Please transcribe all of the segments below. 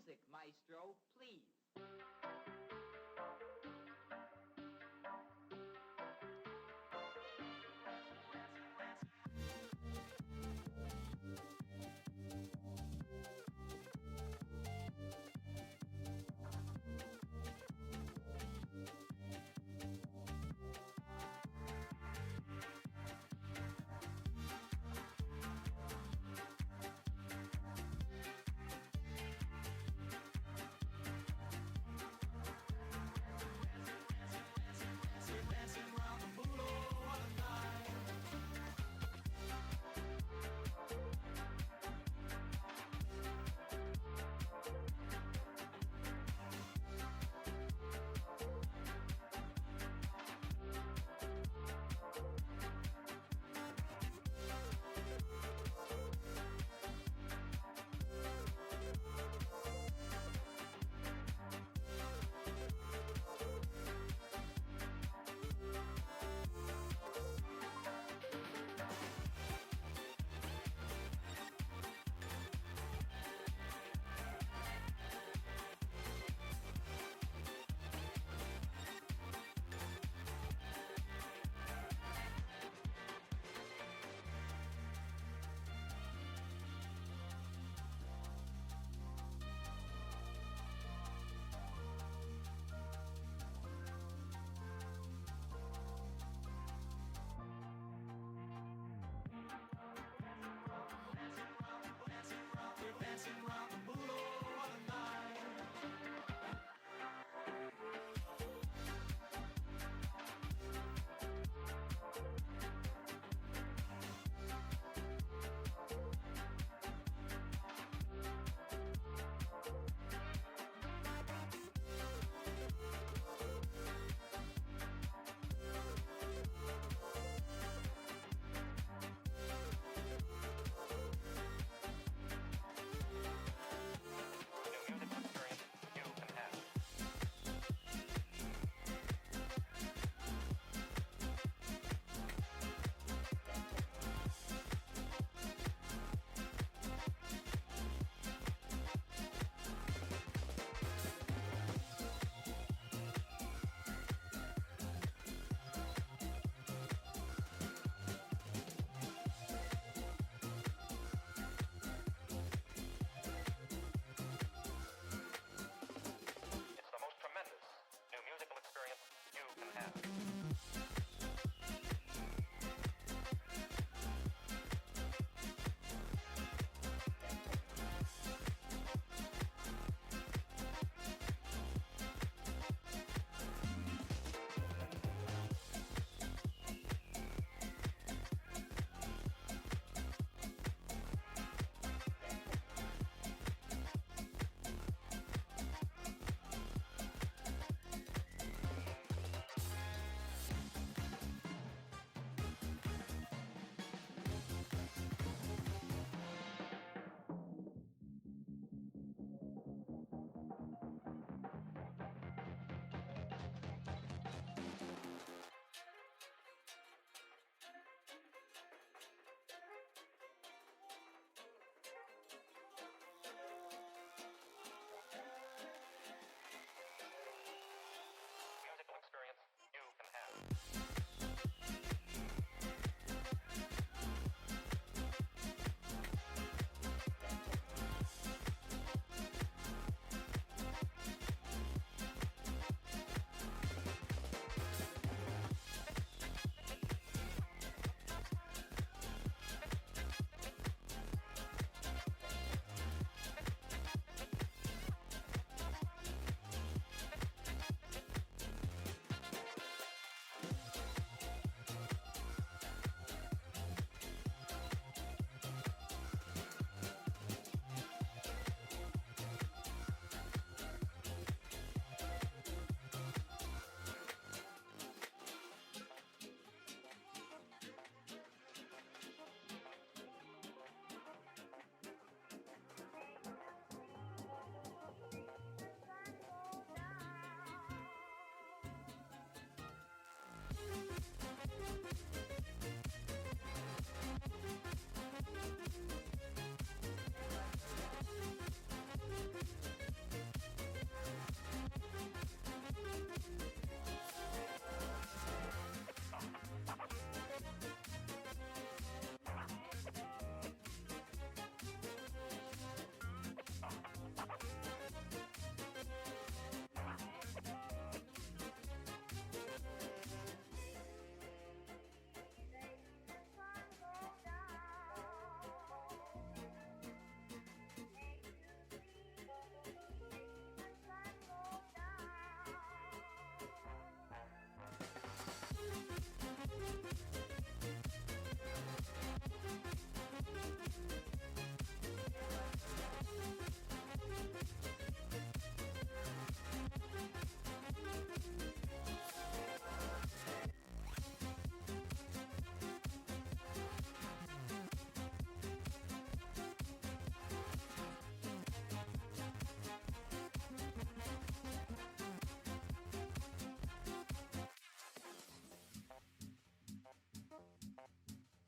Music, maestro, please.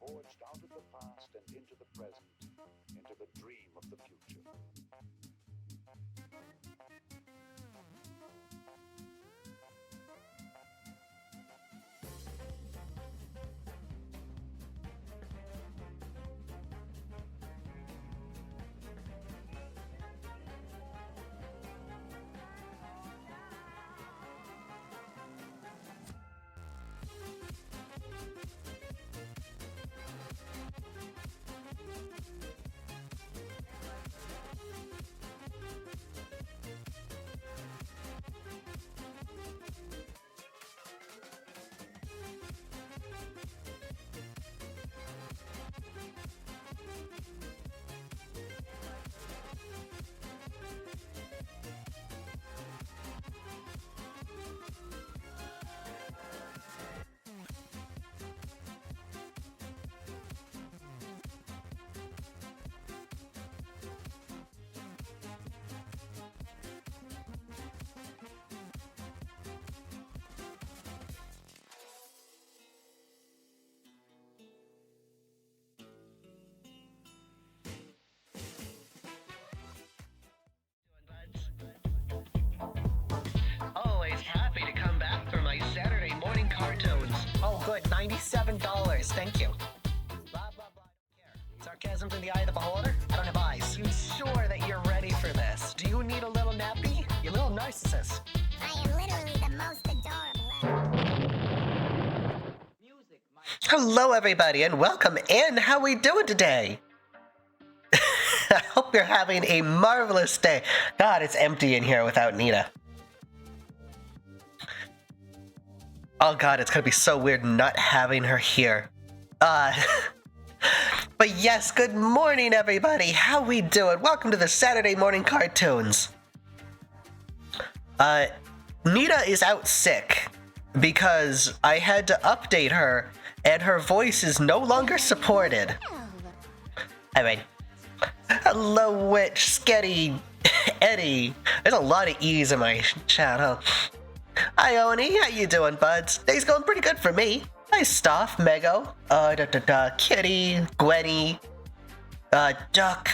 forged out of the past and into the present, into the dream of the future. Always happy to come back for my Saturday morning cartoons. Oh, good. $97. Thank you. Blah, blah, blah. Sarcasm's in the eye of the beholder? I don't have eyes. You sure that you're ready for this? Do you need a little nappy? You little narcissist. I am literally the most adorable. Music, my Hello, everybody, and welcome in. How we doing today? I hope you're having a marvelous day. God, it's empty in here without Nita. Oh God, it's gonna be so weird not having her here. But yes, good morning everybody. How we doing? Welcome to the Saturday morning cartoons. Nita is out sick because I had to update her and her voice is no longer supported. I mean, hello Witch, Sketty, Eddie. There's a lot of E's in my chat, huh? Hi Oni, how you doing, buds? Day's going pretty good for me. Hi Stoff, Mego, Kitty, Gwenny, Duck,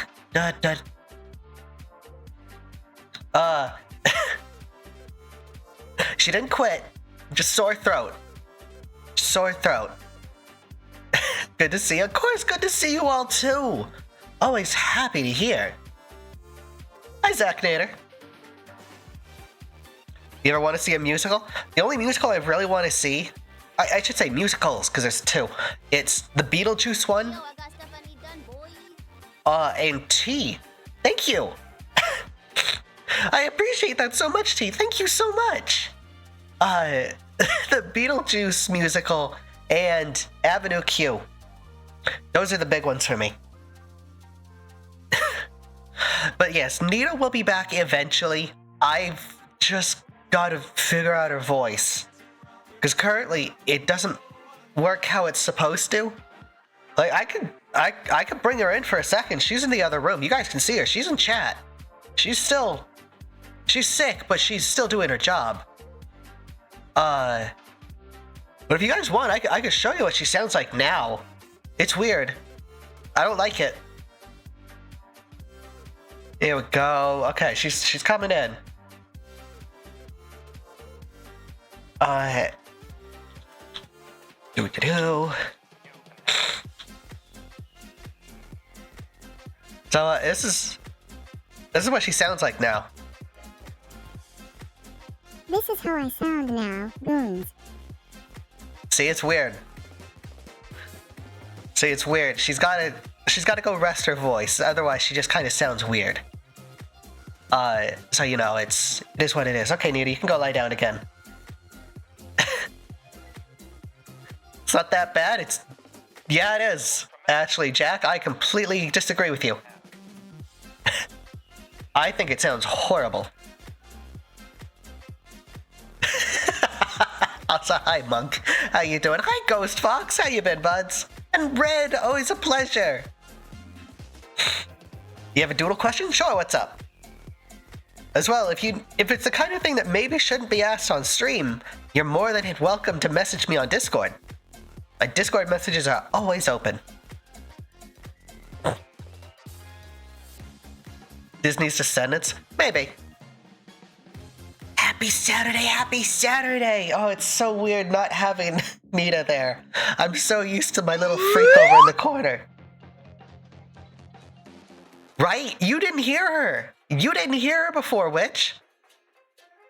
she didn't quit, just sore throat. Sore throat. Good to see you. Of course, good to see you all too. Always happy to hear. Hi Zach Nader. You ever want to see a musical? The only musical I really want to see, I should say musicals, because there's two. It's the Beetlejuice one, Yo, I got stuff I need done, boy. and T. Thank you. I appreciate that so much, T. Thank you so much. The Beetlejuice musical and Avenue Q. Those are the big ones for me. But yes, Nita will be back eventually. I've just got to figure out her voice, because currently it doesn't work how it's supposed to. Like I could bring her in for a second. She's in the other room. You guys can see her. She's in chat. She's sick, but she's still doing her job. But if you guys want, I could show you what she sounds like now. It's weird. I don't like it. Here we go. Okay, she's coming in. Do. So this is what she sounds like now. This is how I sound now, goons. See, it's weird. She's gotta go rest her voice, otherwise she just kind of sounds weird. So you know, it is what it is. Okay, Nita, you can go lie down again. It's not that bad. Yeah, it is. Actually, Jack, I completely disagree with you. I think it sounds horrible. Also, hi, Monk. How you doing? Hi, Ghost Fox. How you been, buds? And Red, always a pleasure. You have a doodle question? Sure, what's up? As well, if it's the kind of thing that maybe shouldn't be asked on stream, you're more than welcome to message me on Discord. My Discord messages are always open. Disney's Descendants? Maybe. Happy Saturday, happy Saturday! Oh, it's so weird not having Nita there. I'm so used to my little freak over in the corner. Right? You didn't hear her. You didn't hear her before, Witch.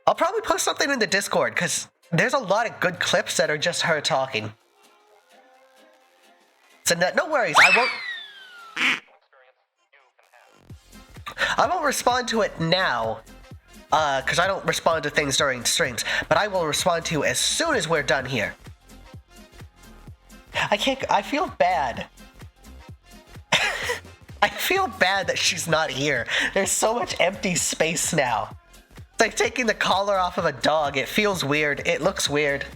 I'll probably post something in the Discord, because there's a lot of good clips that are just her talking. So no worries, I won't respond to it now, because I don't respond to things during streams, but I will respond to you as soon as we're done here. I feel bad. I feel bad that she's not here. There's so much empty space now. It's like taking the collar off of a dog. It feels weird. It looks weird.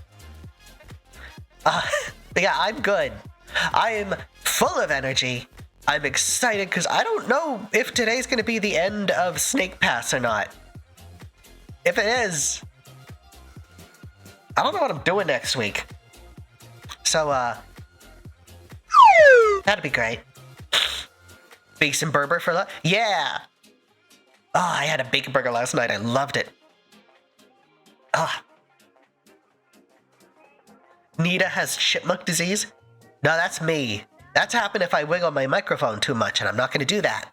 Yeah, I'm good. I am full of energy. I'm excited because I don't know if today's going to be the end of Snake Pass or not. If it is, I don't know what I'm doing next week. So, that'd be great. Bacon burger for that? Yeah! Oh, I had a bacon burger last night. I loved it. Ah. Nita has chipmunk disease? No, that's me. That's happened if I wiggle my microphone too much, and I'm not going to do that.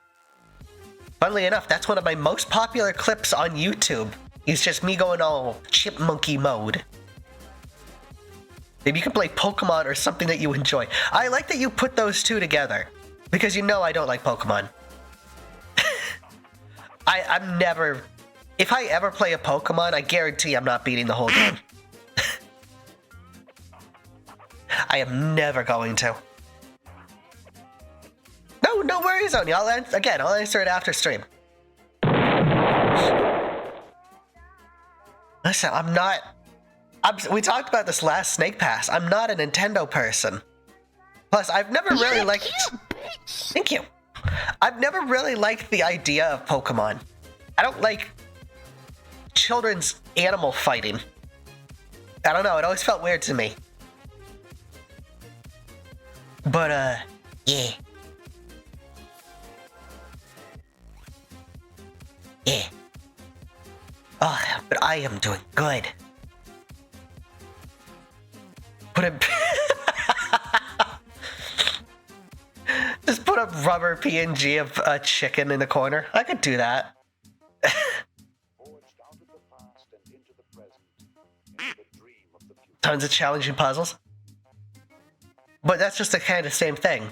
Funnily enough, that's one of my most popular clips on YouTube. It's just me going all chipmunky mode. Maybe you can play Pokemon or something that you enjoy. I like that you put those two together, because you know I don't like Pokemon. I'm never... If I ever play a Pokemon, I guarantee I'm not beating the whole game. I am never going to. No worries, Oni. I'll answer it after stream. Listen, we talked about this last Snake Pass. I'm not a Nintendo person. Plus, I've never really liked... Thank you. I've never really liked the idea of Pokemon. I don't like children's animal fighting. I don't know, it always felt weird to me. But, yeah. Yeah. Oh, but I am doing good. Just put a rubber PNG of a chicken in the corner. I could do that. Tons of challenging puzzles. But that's just the kind of same thing.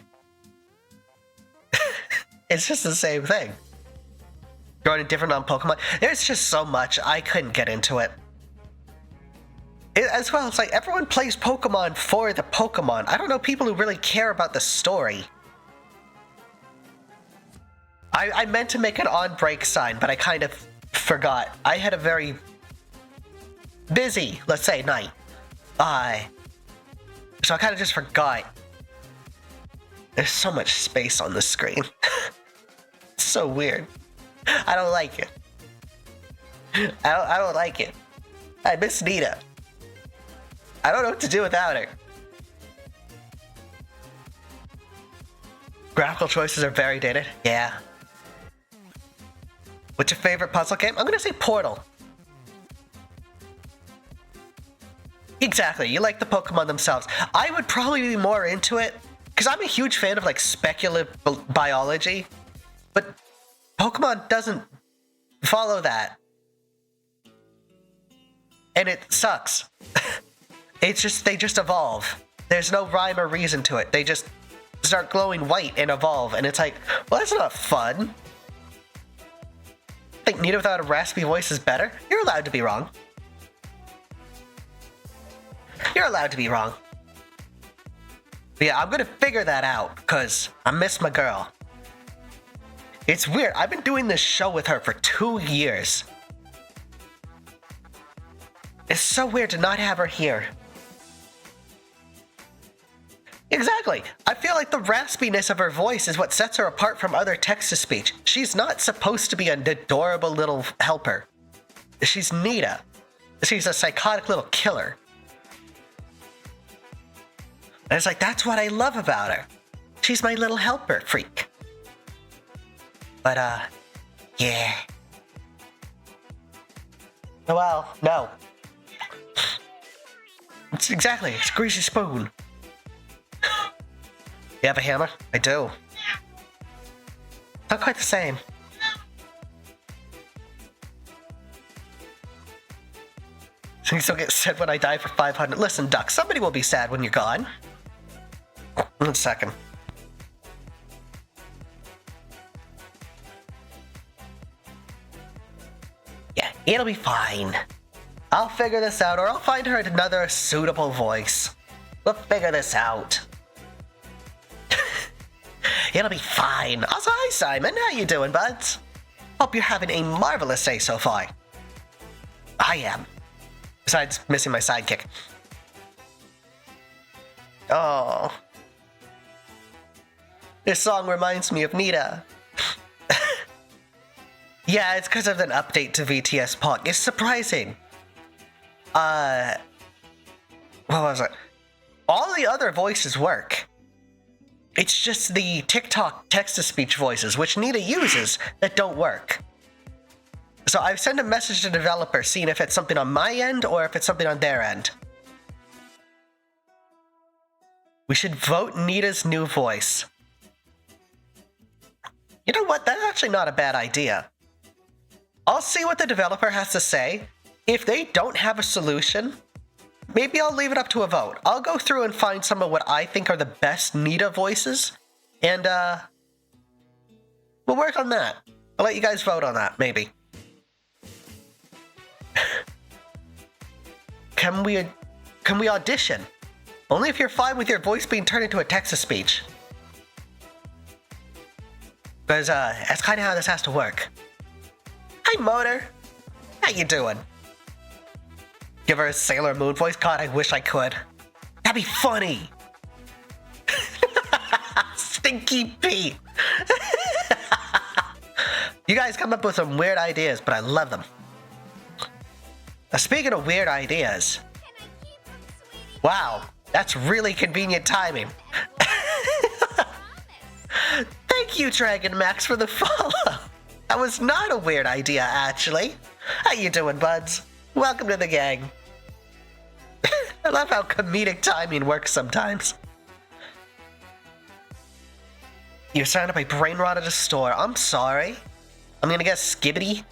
It's just the same thing. Going to different on Pokemon. There's just so much. I couldn't get into it. As well, it's like everyone plays Pokemon for the Pokemon. I don't know people who really care about the story. I meant to make an on-break sign, but I kind of forgot. I had a very busy, let's say, night. So I kind of just forgot. There's so much space on the screen. It's so weird. I don't like it. I don't like it. I miss Nita. I don't know what to do without her. Graphical choices are very dated. Yeah. What's your favorite puzzle game? I'm gonna say Portal. Exactly, you like the Pokemon themselves. I would probably be more into it, because I'm a huge fan of like speculative biology, but Pokemon doesn't follow that. And it sucks. It's just, they just evolve. There's no rhyme or reason to it. They just start glowing white and evolve, and it's like, well, that's not fun. Think Nita without a raspy voice is better? You're allowed to be wrong. You're allowed to be wrong. But yeah, I'm gonna figure that out, because I miss my girl. It's weird. I've been doing this show with her for 2 years. It's so weird to not have her here. Exactly. I feel like the raspiness of her voice is what sets her apart from other text-to-speech. She's not supposed to be an adorable little helper. She's Nita. She's a psychotic little killer. And it's like, that's what I love about her. She's my little helper freak. But, yeah. Well, no. It's exactly, it's a greasy spoon. You have a hammer? I do. Not quite the same. So you still get sad when I die for 500. Listen, Duck, somebody will be sad when you're gone. 1 second. Yeah, it'll be fine. I'll figure this out, or I'll find her another suitable voice. We'll figure this out. It'll be fine. Also, hi Simon, how you doing, buds? Hope you're having a marvelous day so far. I am. Besides missing my sidekick. Oh. This song reminds me of Nita. Yeah, it's because of an update to VTS Pog. It's surprising. What was it? All the other voices work. It's just the TikTok text-to-speech voices, which Nita uses, that don't work. So I've sent a message to the developer, seeing if it's something on my end or if it's something on their end. We should vote Nita's new voice. You know what? That's actually not a bad idea. I'll see what the developer has to say. If they don't have a solution, maybe I'll leave it up to a vote. I'll go through and find some of what I think are the best Nita voices, and we'll work on that. I'll let you guys vote on that, maybe. Can we audition? Only if you're fine with your voice being turned into a text-to-speech. Because that's kind of how this has to work. Hi, Motor. How you doing? Give her a Sailor Moon voice? God, I wish I could. That'd be funny. Stinky Pete. You guys come up with some weird ideas, but I love them. Now, speaking of weird ideas. Wow, that's really convenient timing. Thank you, Dragon Max, for the follow. That was not a weird idea, actually. How you doing, buds? Welcome to the gang. I love how comedic timing works sometimes. You sounded my brain rot at a store. I'm sorry. I'm gonna guess Skibbity.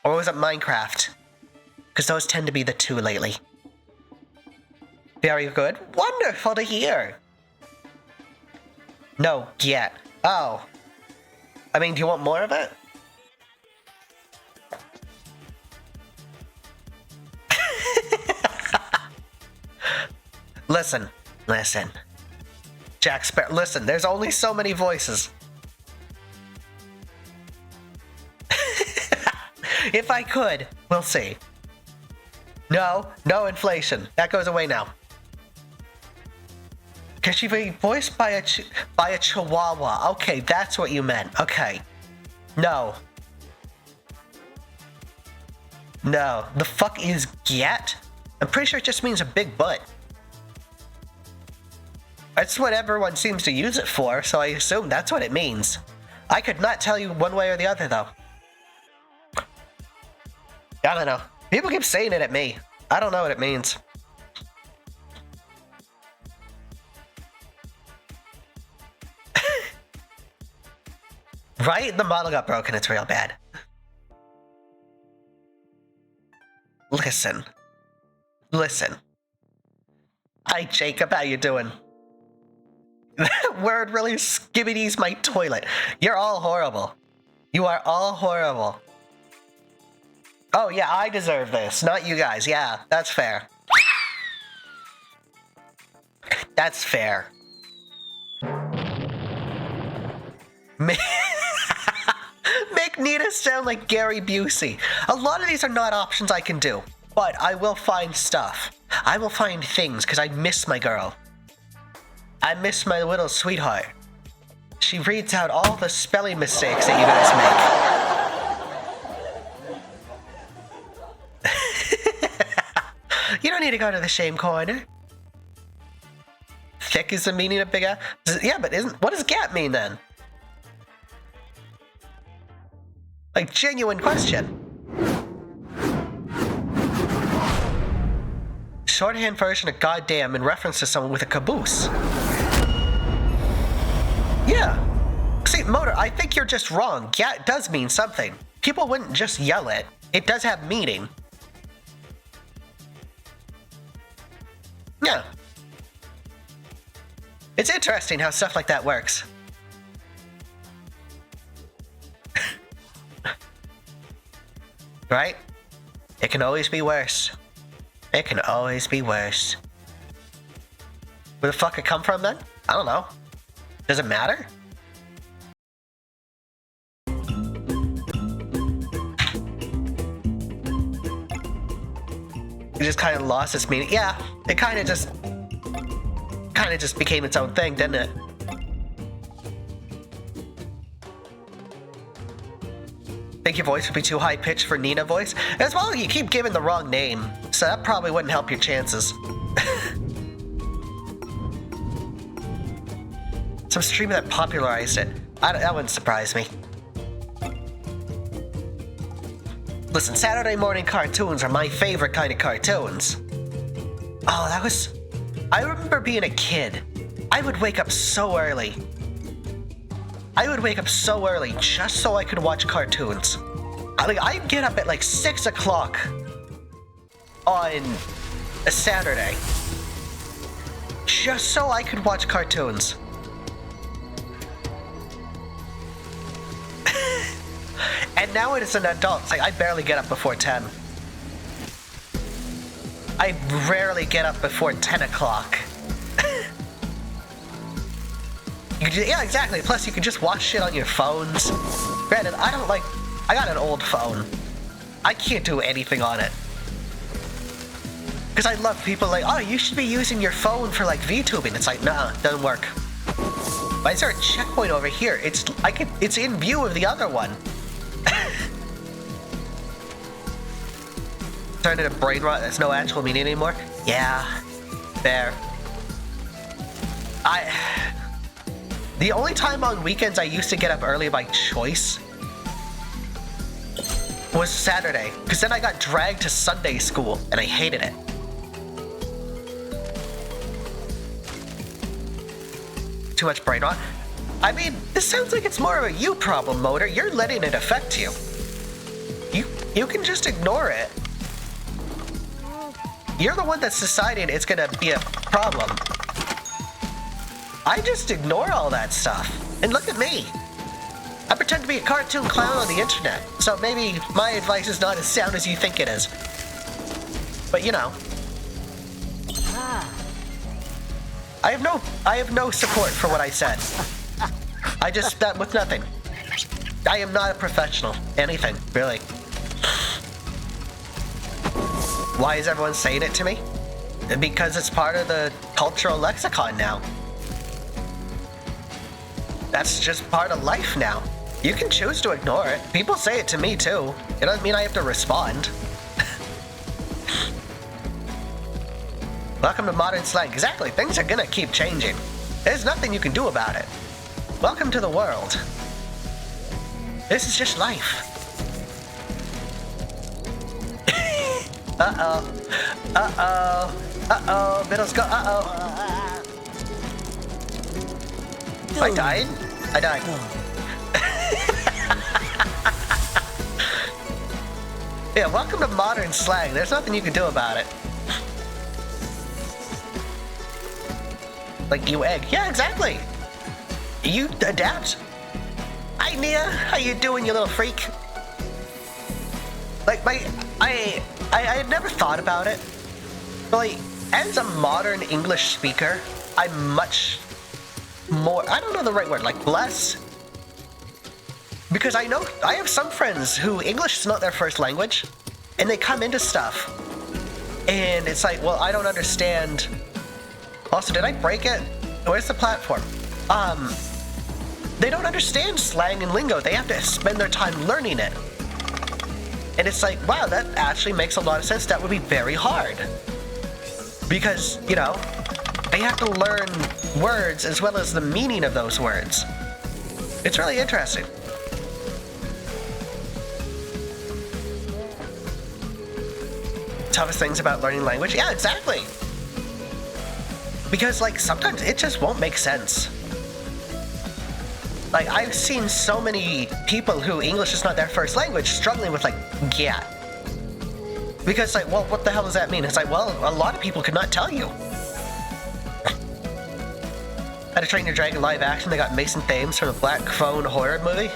Or was it Minecraft? Because those tend to be the two lately. Very good. Wonderful to hear. No, get. Oh. I mean, do you want more of it? Listen. Jack Sparrow, listen, there's only so many voices. If I could, we'll see. No inflation. That goes away now. Can she be voiced by a chihuahua? Okay, that's what you meant. Okay. No. The fuck is get? I'm pretty sure it just means a big butt. That's what everyone seems to use it for, so I assume that's what it means. I could not tell you one way or the other, though. I don't know. People keep saying it at me. I don't know what it means. Right? The model got broken. It's real bad. Listen. Hi, Jacob. How you doing? That word really skibbities my toilet. You're all horrible. You are all horrible. Oh, yeah, I deserve this, not you guys. Yeah, that's fair. That's fair. Make Nita sound like Gary Busey. A lot of these are not options I can do, but I will find stuff. I will find things, because I miss my girl. I miss my little sweetheart. She reads out all the spelling mistakes that you guys make. You don't need to go to the shame corner. thick is the meaning of big ass? Yeah, but what does gap mean then? Like, genuine question. Shorthand version of goddamn in reference to someone with a caboose. Yeah. See, Motor, I think you're just wrong. Gat does mean something. People wouldn't just yell it. It does have meaning. Yeah. It's interesting how stuff like that works. Right? It can always be worse. It can always be worse. Where the fuck it come from then? I don't know. Does it matter? It just kind of lost its meaning. Yeah, it kind of just became its own thing, didn't it? Think your voice would be too high pitched for Nina voice? As well, you keep giving the wrong name, so that probably wouldn't help your chances. Some streamer that popularized it. That wouldn't surprise me. Listen, Saturday morning cartoons are my favorite kind of cartoons. Oh, I remember being a kid. I would wake up so early. Just so I could watch cartoons. I'd get up at like 6 o'clock on a Saturday. Just so I could watch cartoons. And now as an adult, it's like I barely get up before 10. I rarely get up before 10 o'clock. Yeah, exactly. Plus, you can just watch shit on your phones. Granted, I got an old phone. I can't do anything on it. Because I love people like, oh, you should be using your phone for like VTubing. It's like, nah, doesn't work. Why is there a checkpoint over here? It's in view of the other one. Turned into brain rot. There's no actual meaning anymore. Yeah, fair. The only time on weekends I used to get up early by choice was Saturday, because then I got dragged to Sunday school, and I hated it. Too much brain rot? I mean, this sounds like it's more of a you problem, Motor. You're letting it affect you. You can just ignore it. You're the one that's deciding it's gonna be a problem. I just ignore all that stuff. And look at me. I pretend to be a cartoon clown on the internet, so maybe my advice is not as sound as you think it is. But you know. I have no support for what I said. I just, that with nothing. I am not a professional. Anything, really. Why is everyone saying it to me? Because it's part of the cultural lexicon now. That's just part of life now. You can choose to ignore it. People say it to me too. It doesn't mean I have to respond. Welcome to modern slang. Exactly, things are gonna keep changing. There's nothing you can do about it. Welcome to the world. This is just life. Uh-oh. Uh-oh. Uh-oh. Bittles go. Uh-oh. I died? I died. Yeah, welcome to modern slang. There's nothing you can do about it. Like you egg. Yeah, exactly. You adapt. Hi, Nia. How you doing, you little freak? Like, I had never thought about it. But, like, as a modern English speaker, I'm much more, I don't know the right word, like, blessed. Because I know, I have some friends who English is not their first language, and they come into stuff, and it's like, well, I don't understand. Also, did I break it? Where's the platform? They don't understand slang and lingo. They have to spend their time learning it. And it's like, wow, that actually makes a lot of sense. That would be very hard. Because, you know, they have to learn words as well as the meaning of those words. It's really interesting. Toughest things about learning language? Yeah, exactly. Because, like, sometimes it just won't make sense. Like, I've seen so many people who English is not their first language struggling with, like, yeah. Because, like, well, what the hell does that mean? It's like, well, a lot of people could not tell you. How to Train Your Dragon live action, they got Mason Thames from the Black Phone horror movie.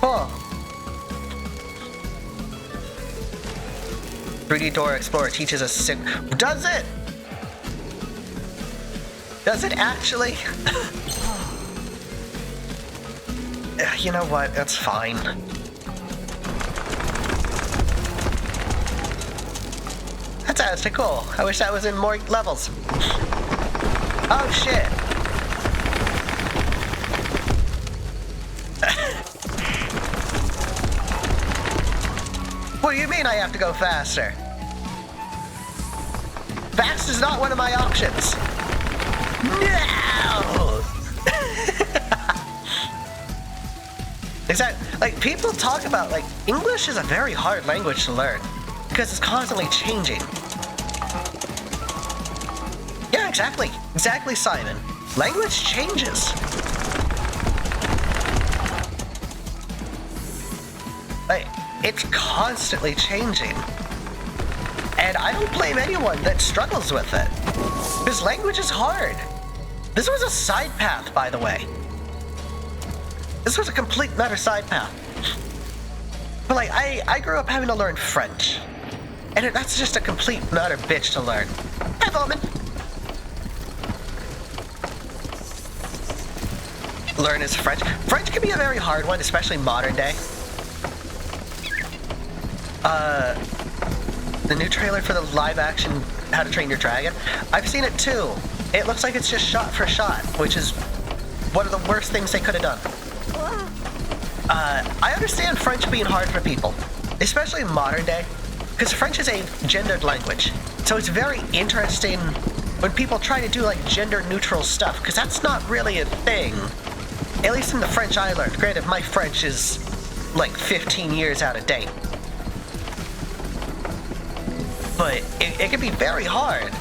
Cool. 3D Door Explorer teaches us sick. Does it? Does it actually? You know what? That's fine. That's actually cool. I wish that was in more levels. Oh shit. What do you mean I have to go faster? Fast is not one of my options. No! Exactly. Like, people talk about, like, English is a very hard language to learn because it's constantly changing. Yeah, exactly. Exactly, Simon. Language changes. Like, it's constantly changing. And I don't blame anyone that struggles with it. Because language is hard. This was a side path, by the way. This was a complete and utter side path. But, like, I grew up having to learn French. And that's just a complete and utter bitch to learn. Hi, Bowman. Learn is French. French can be a very hard one, especially modern day. The new trailer for the live-action How to Train Your Dragon, I've seen it too. It looks like it's just shot for shot, which is one of the worst things they could have done. I understand French being hard for people, especially in modern day, because French is a gendered language. So it's very interesting when people try to do like gender-neutral stuff, because that's not really a thing. At least in the French I learned. Granted, my French is like 15 years out of date. But it can be very hard,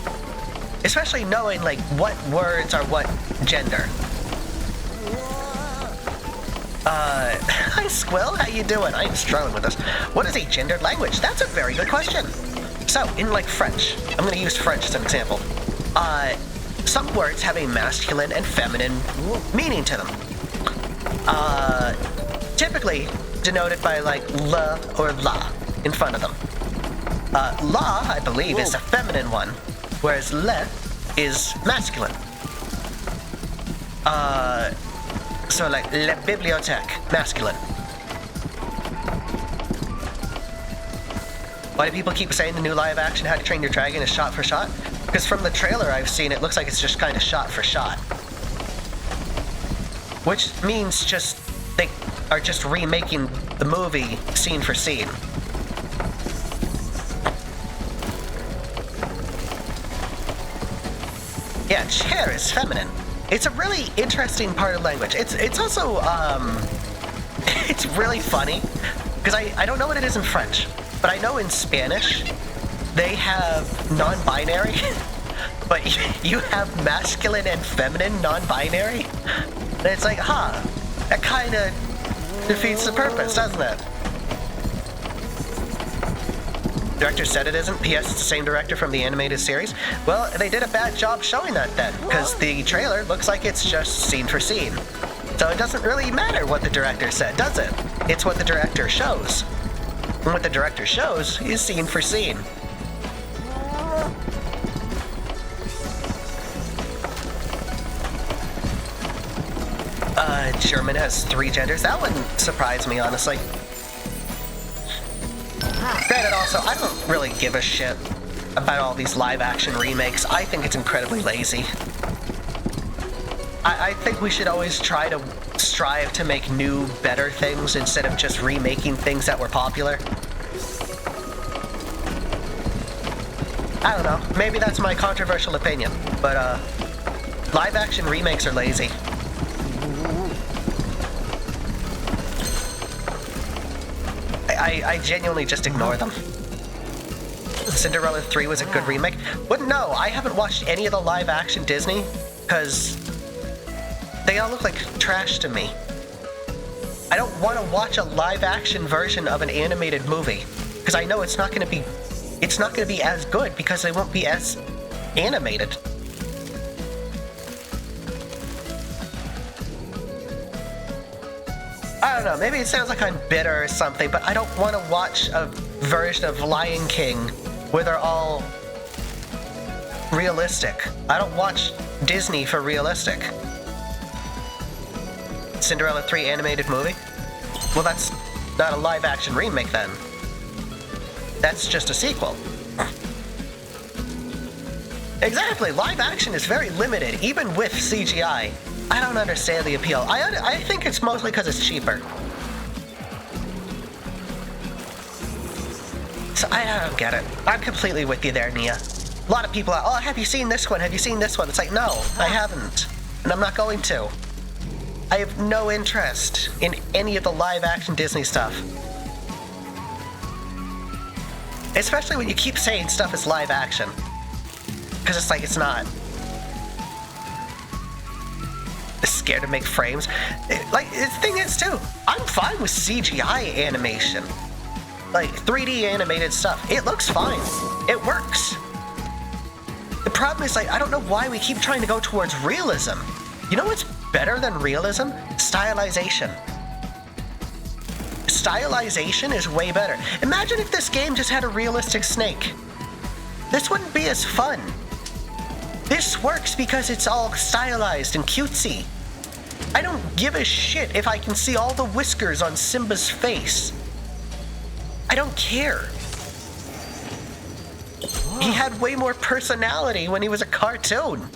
especially knowing like what words are what gender. Hi Squill, how you doing? I'm struggling with this. What is a gendered language? That's a very good question. So, in like French, I'm gonna use French as an example. Some words have a masculine and feminine meaning to them. Typically denoted by like le or la in front of them. La, I believe, is a feminine one, whereas le is masculine. So like la bibliothèque, masculine. Why do people keep saying the new live action How to Train Your Dragon is shot for shot? Because from the trailer I've seen, it looks like it's just kind of shot for shot. Which means just they are just remaking the movie scene for scene. Yeah, chair is feminine. It's a really interesting part of language. It's also, it's really funny, because I don't know what it is in French, but I know in Spanish, they have non-binary, but you have masculine and feminine non-binary. And it's like, huh, that kind of defeats the purpose, doesn't it? Director said it isn't. P.S. It's the same director from the animated series. Well, they did a bad job showing that then, because the trailer looks like it's just scene for scene. So it doesn't really matter what the director said, does it? It's what the director shows. And what the director shows is scene for scene. German has 3 genders. That wouldn't surprise me, honestly. Granted, also, I don't really give a shit about all these live-action remakes. I think it's incredibly lazy. I think we should always try to strive to make new, better things instead of just remaking things that were popular. I don't know. Maybe that's my controversial opinion. But, live action remakes are lazy. I genuinely just ignore them. Cinderella 3 was a good remake. But no, I haven't watched any of the live action Disney, because they all look like trash to me. I don't want to watch a live action version of an animated movie, because I know it's not going to be as good because they won't be as animated. I don't know, maybe it sounds like I'm bitter or something, but I don't want to watch a version of Lion King where they're all realistic. I don't watch Disney for realistic. Cinderella 3 animated movie? Well, that's not a live action remake then. That's just a sequel. Exactly, live action is very limited, even with CGI. I don't understand the appeal. I think it's mostly because it's cheaper. So I don't get it. I'm completely with you there, Nia. A lot of people are, oh, have you seen this one? Have you seen this one? It's like, no, I haven't. And I'm not going to. I have no interest in any of the live action Disney stuff. Especially when you keep saying stuff is live action. Because it's like, it's not. Scared to make frames. Like, the thing is, too, I'm fine with CGI animation. Like, 3D animated stuff. It looks fine. It works. The problem is, like, I don't know why we keep trying to go towards realism. You know what's better than realism? Stylization. Stylization is way better. Imagine if this game just had a realistic snake. This wouldn't be as fun. This works because it's all stylized and cutesy. I don't give a shit if I can see all the whiskers on Simba's face. I don't care. He had way more personality when he was a cartoon.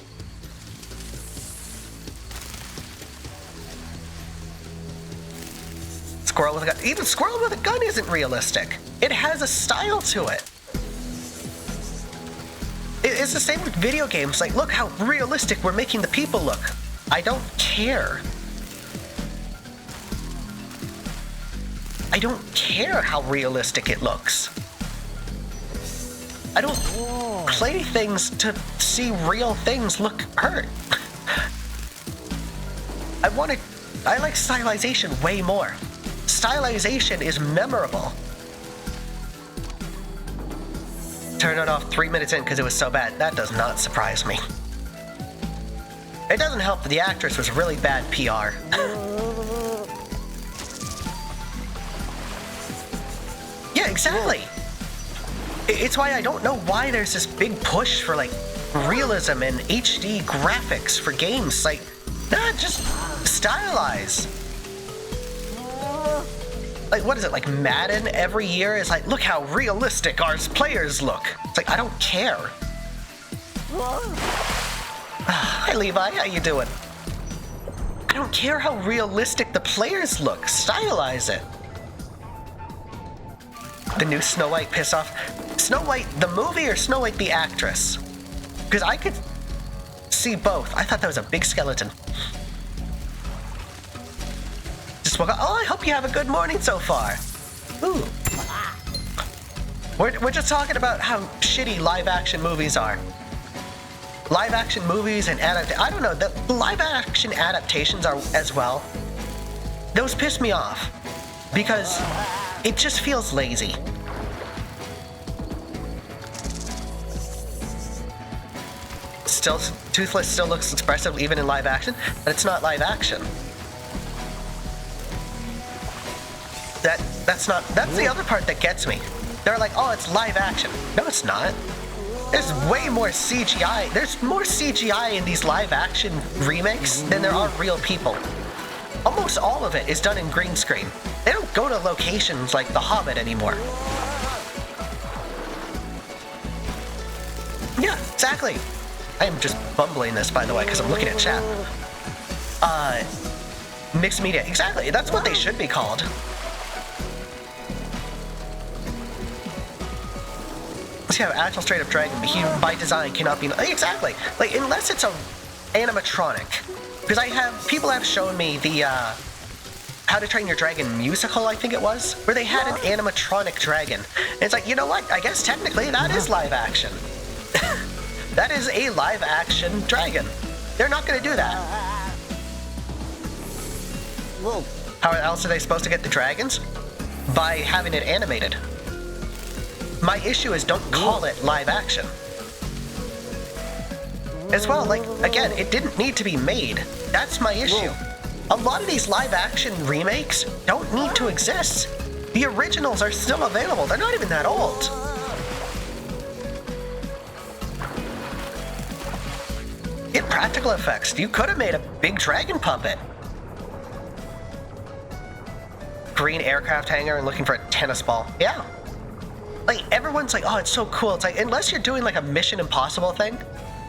Squirrel with a gun. Even Squirrel with a Gun isn't realistic. It has a style to it. It's the same with video games. Like, look how realistic we're making the people look. I don't care. I don't care how realistic it looks. I don't play things to see real things look hurt. I like stylization way more. Stylization is memorable. Turned it off 3 minutes in because it was so bad. That does not surprise me. It doesn't help that the actress was really bad PR. Yeah, exactly. It's why I don't know why there's this big push for, like, realism and HD graphics for games. Like, nah, just stylize. Like, what is it, like Madden every year is like, look how realistic our players look. It's like, I don't care. Hi, Levi, how you doing? I don't care how realistic the players look. Stylize it. The new Snow White piss off. Snow White the movie or Snow White the actress? Because I could see both. I thought that was a big skeleton. Just woke up. Oh, I hope you have a good morning so far. Ooh. We're just talking about how shitty live-action movies are. Live-action movies and I don't know, the live-action adaptations are as well. Those piss me off because it just feels lazy. Still, Toothless still looks expressive even in live action, but it's not live action. That's the other part that gets me. They're like, oh, it's live action. No, it's not. There's way more CGI. There's more CGI in these live action remakes than there are real people. Almost all of it is done in green screen. They don't go to locations like The Hobbit anymore. Yeah, exactly. I am just bumbling this, by the way, because I'm looking at chat. Mixed media. Exactly. That's what they should be called. you have actual straight up dragon, but he by design cannot be exactly like unless it's a animatronic. Because people have shown me the How to Train Your Dragon musical, I think it was, where they had an animatronic dragon. And it's like, you know what? I guess technically that is live action. That is a live action dragon. They're not going to do that. Whoa. How else are they supposed to get the dragons? By having it animated. My issue is don't call it live action. As well, like, again, it didn't need to be made. That's my issue. A lot of these live action remakes don't need to exist. The originals are still available. They're not even that old. Get practical effects. You could have made a big dragon puppet. Green aircraft hangar and looking for a tennis ball. Yeah. Like, everyone's like, oh, it's so cool. It's like, unless you're doing like a Mission Impossible thing,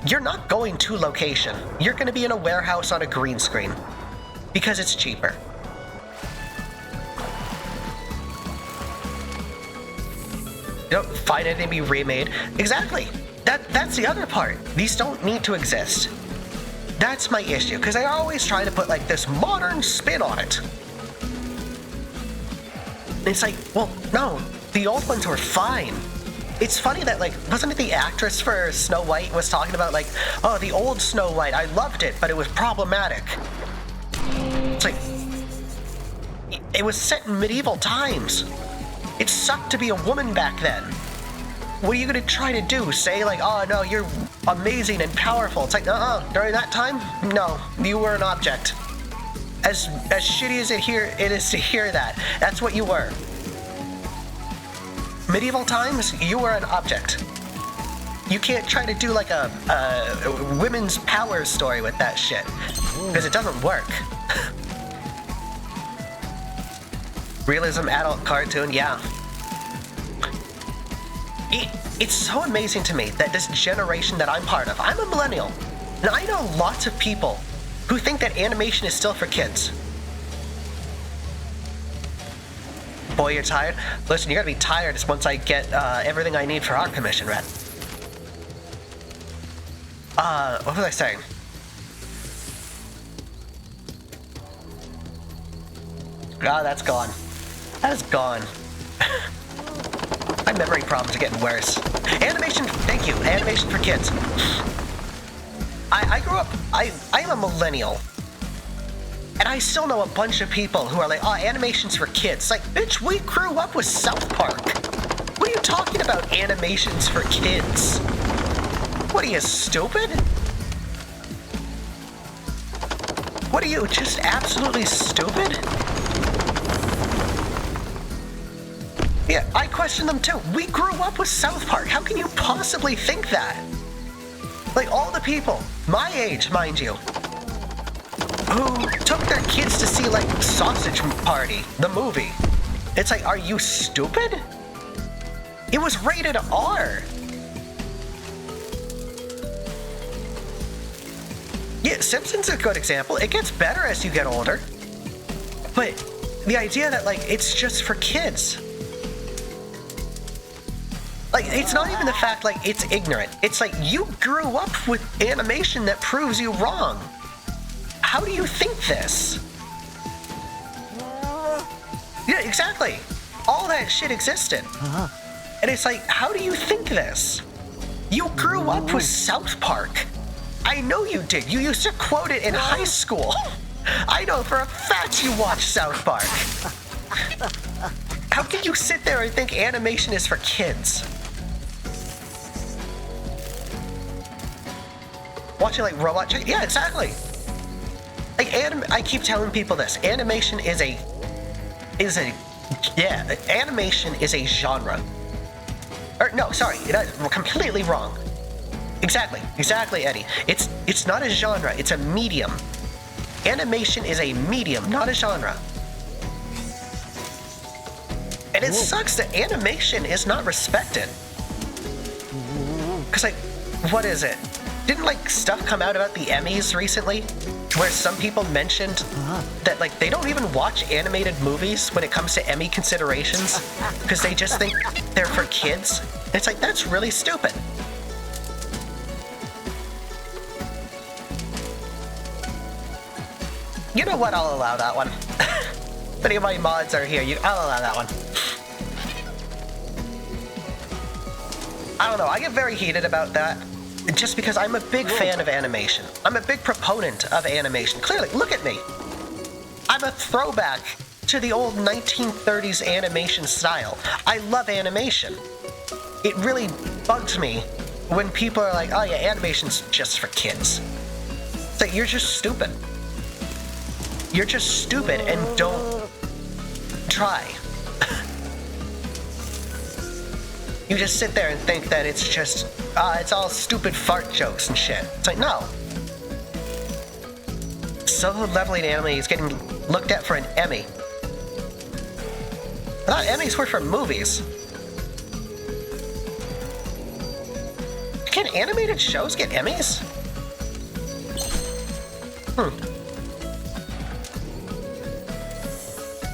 you're not going to location. You're going to be in a warehouse on a green screen. Because it's cheaper. You don't find anything to be remade. Exactly. That's the other part. These don't need to exist. That's my issue, because I always try to put like this modern spin on it. It's like, well, no, the old ones were fine. It's funny that, like, wasn't it the actress for Snow White was talking about, like, oh, the old Snow White, I loved it, but it was problematic. It's like, it was set in medieval times. It sucked to be a woman back then. What are you gonna try to do? Say, like, oh, no, you're amazing and powerful. It's like, during that time, no, you were an object. As shitty as it is to hear that, that's what you were. Medieval times, you were an object. You can't try to do like a women's power story with that shit, because it doesn't work. Realism adult cartoon, yeah. It's so amazing to me that this generation that I'm part of, I'm a millennial, and I know lots of people who think that animation is still for kids. Boy, you're tired? Listen, you're gonna be tired once I get everything I need for our commission, Red. What was I saying? Ah, that's gone. That is gone. My memory problems are getting worse. Animation, thank you, animation for kids. I grew up, I am a millennial. And I still know a bunch of people who are like, oh, animation's for kids. Like, bitch, we grew up with South Park. What are you talking about, animations for kids? What are you, stupid? What are you, just absolutely stupid? Yeah, I question them too. We grew up with South Park. How can you possibly think that? Like, all the people, my age, mind you, who took their kids to see, like, Sausage Party, the movie. It's like, are you stupid? It was rated R. Yeah, Simpsons is a good example. It gets better as you get older. But the idea that, like, it's just for kids. Like, it's not even the fact, like, it's ignorant. It's like, you grew up with animation that proves you wrong. How do you think this? Yeah, exactly. All that shit existed. And it's like, how do you think this? You grew up with South Park. I know you did. You used to quote it in high school. I know for a fact you watched South Park. How can you sit there and think animation is for kids? Watching like Robot Chicken? Yeah, exactly. Like, I keep telling people this. Animation is a genre. Or no, sorry, we're completely wrong. Exactly, Eddie. It's not a genre, it's a medium. Animation is a medium, not a genre. And it sucks that animation is not respected. Cause like, what is it? Didn't like stuff come out about the Emmys recently? Where some people mentioned that like they don't even watch animated movies when it comes to Emmy considerations because they just think they're for kids. It's like, that's really stupid. You know what? I'll allow that one. If any of my mods are here, I'll allow that one. I don't know, I get very heated about that. Just because I'm a big fan of animation. I'm a big proponent of animation. Clearly, look at me. I'm a throwback to the old 1930s animation style. I love animation. It really bugs me when people are like, oh yeah, animation's just for kids. It's like, you're just stupid. You're just stupid and don't try. You just sit there and think that it's just, it's all stupid fart jokes and shit. It's like, no. Solo leveling anime is getting looked at for an Emmy. I thought Emmys were for movies. Can animated shows get Emmys?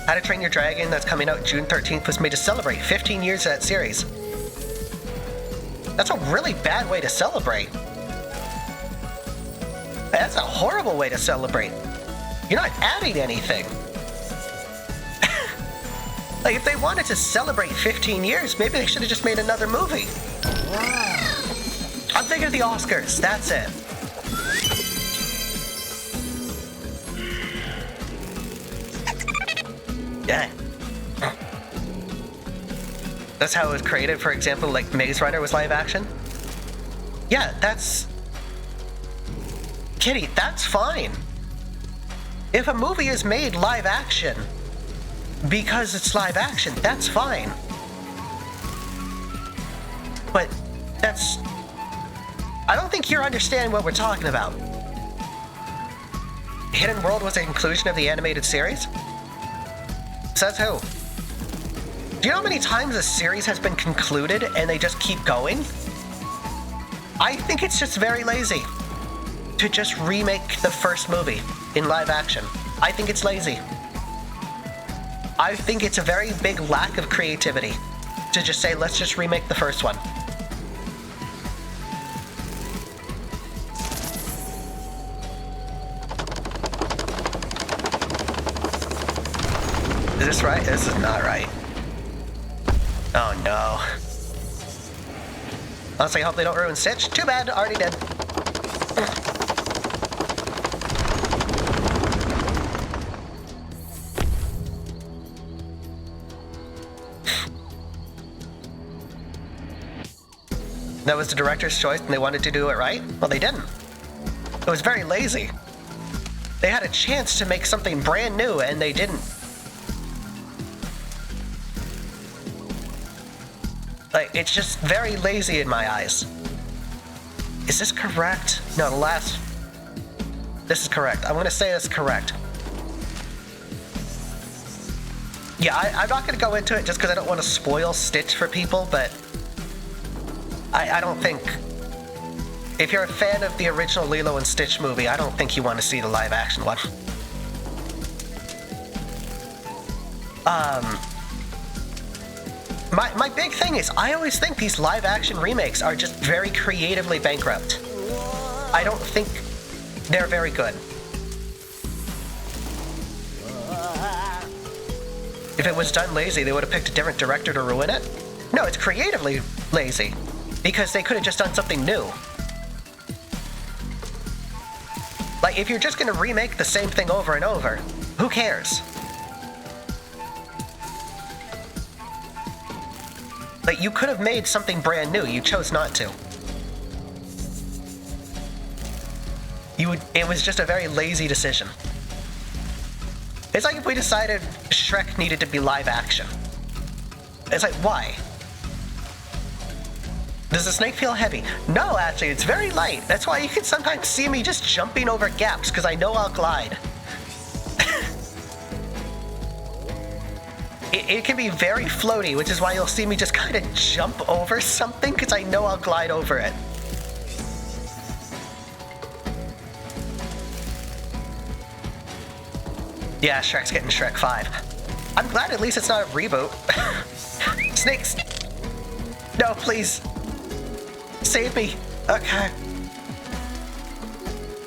How to Train Your Dragon, that's coming out June 13th, was made to celebrate 15 years of that series. That's a really bad way to celebrate. That's a horrible way to celebrate. You're not adding anything. Like, if they wanted to celebrate 15 years, maybe they should have just made another movie. I'm thinking of the Oscars, that's it. Yeah. That's how it was created, for example, like Maze Runner was live action? Yeah, that's... Kitty, that's fine. If a movie is made live action because it's live action, that's fine. But that's... I don't think you're understanding what we're talking about. Hidden World was a conclusion of the animated series? Says who? Do you know how many times a series has been concluded and they just keep going? I think it's just very lazy to just remake the first movie in live action. I think it's lazy. I think it's a very big lack of creativity to just say, let's just remake the first one. Is this right? This is not right. Oh no. Honestly, I hope they don't ruin Stitch. Too bad, already did. That was the director's choice and they wanted to do it right? Well, they didn't. It was very lazy. They had a chance to make something brand new and they didn't. Like, it's just very lazy in my eyes. Is this correct? No, the last... This is correct. I'm gonna say this is correct. Yeah, I'm not gonna go into it just because I don't want to spoil Stitch for people, but... I don't think... If you're a fan of the original Lilo and Stitch movie, I don't think you want to see the live-action one. My big thing is, I always think these live-action remakes are just very creatively bankrupt. I don't think they're very good. If it was done lazy, they would have picked a different director to ruin it. No, it's creatively lazy, because they could have just done something new. Like, if you're just gonna remake the same thing over and over, who cares? Like, you could have made something brand new, you chose not to. It was just a very lazy decision. It's like if we decided Shrek needed to be live action. It's like, why? Does the snake feel heavy? No, actually, it's very light. That's why you can sometimes see me just jumping over gaps, because I know I'll glide. It can be very floaty, which is why you'll see me just kind of jump over something, because I know I'll glide over it. Yeah, Shrek's getting Shrek 5. I'm glad at least it's not a reboot. Snakes... No, please. Save me. Okay.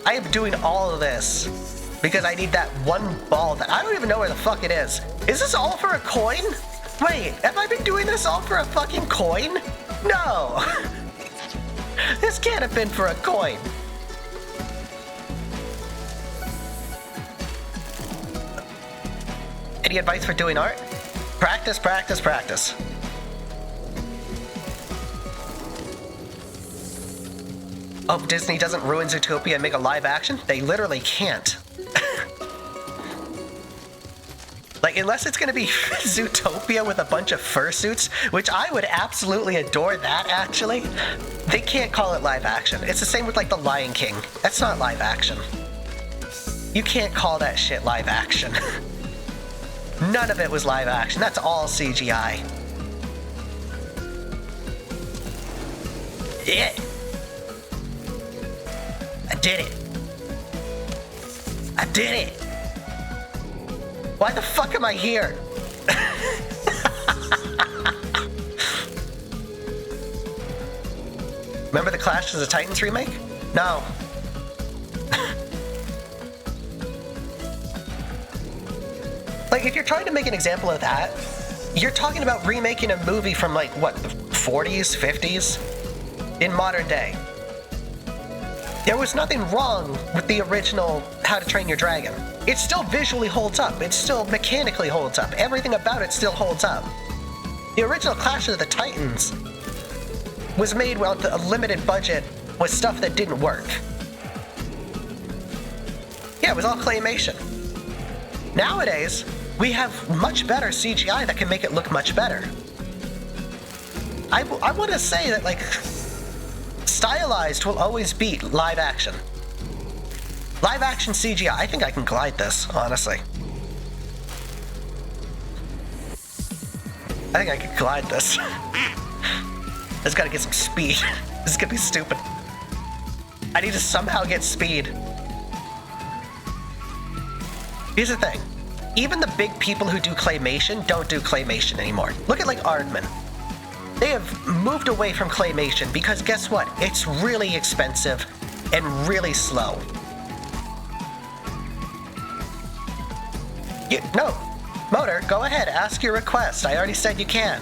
I am doing all of this because I need that one ball that I don't even know where the fuck it is. Is this all for a coin? Wait, have I been doing this all for a fucking coin? No. This can't have been for a coin. Any advice for doing art? Practice, practice, practice. Oh, Disney doesn't ruin Zootopia and make a live action? They literally can't. Like, unless it's gonna be Zootopia with a bunch of fursuits, which I would absolutely adore that, actually, they can't call it live action. It's the same with, like, The Lion King. That's not live action. You can't call that shit live action. None of it was live action. That's all CGI. Yeah. I did it. I did it. Why the fuck am I here? Remember the Clash of the Titans remake? No. Like, if you're trying to make an example of that, you're talking about remaking a movie from, like, what, the 40s, 50s? In modern day. There was nothing wrong with the original How to Train Your Dragon. It still visually holds up. It still mechanically holds up. Everything about it still holds up. The original Clash of the Titans was made with a limited budget with stuff that didn't work. Yeah, it was all claymation. Nowadays, we have much better CGI that can make it look much better. I want to say that, like, stylized will always beat live action. Live action CGI, I think I can glide this, honestly. I think I can glide this. I just gotta get some speed. This is gonna be stupid. I need to somehow get speed. Here's the thing. Even the big people who do claymation don't do claymation anymore. Look at, like, Aardman. They have moved away from claymation because guess what? It's really expensive and really slow. No. Motor, go ahead, ask your request. I already said you can.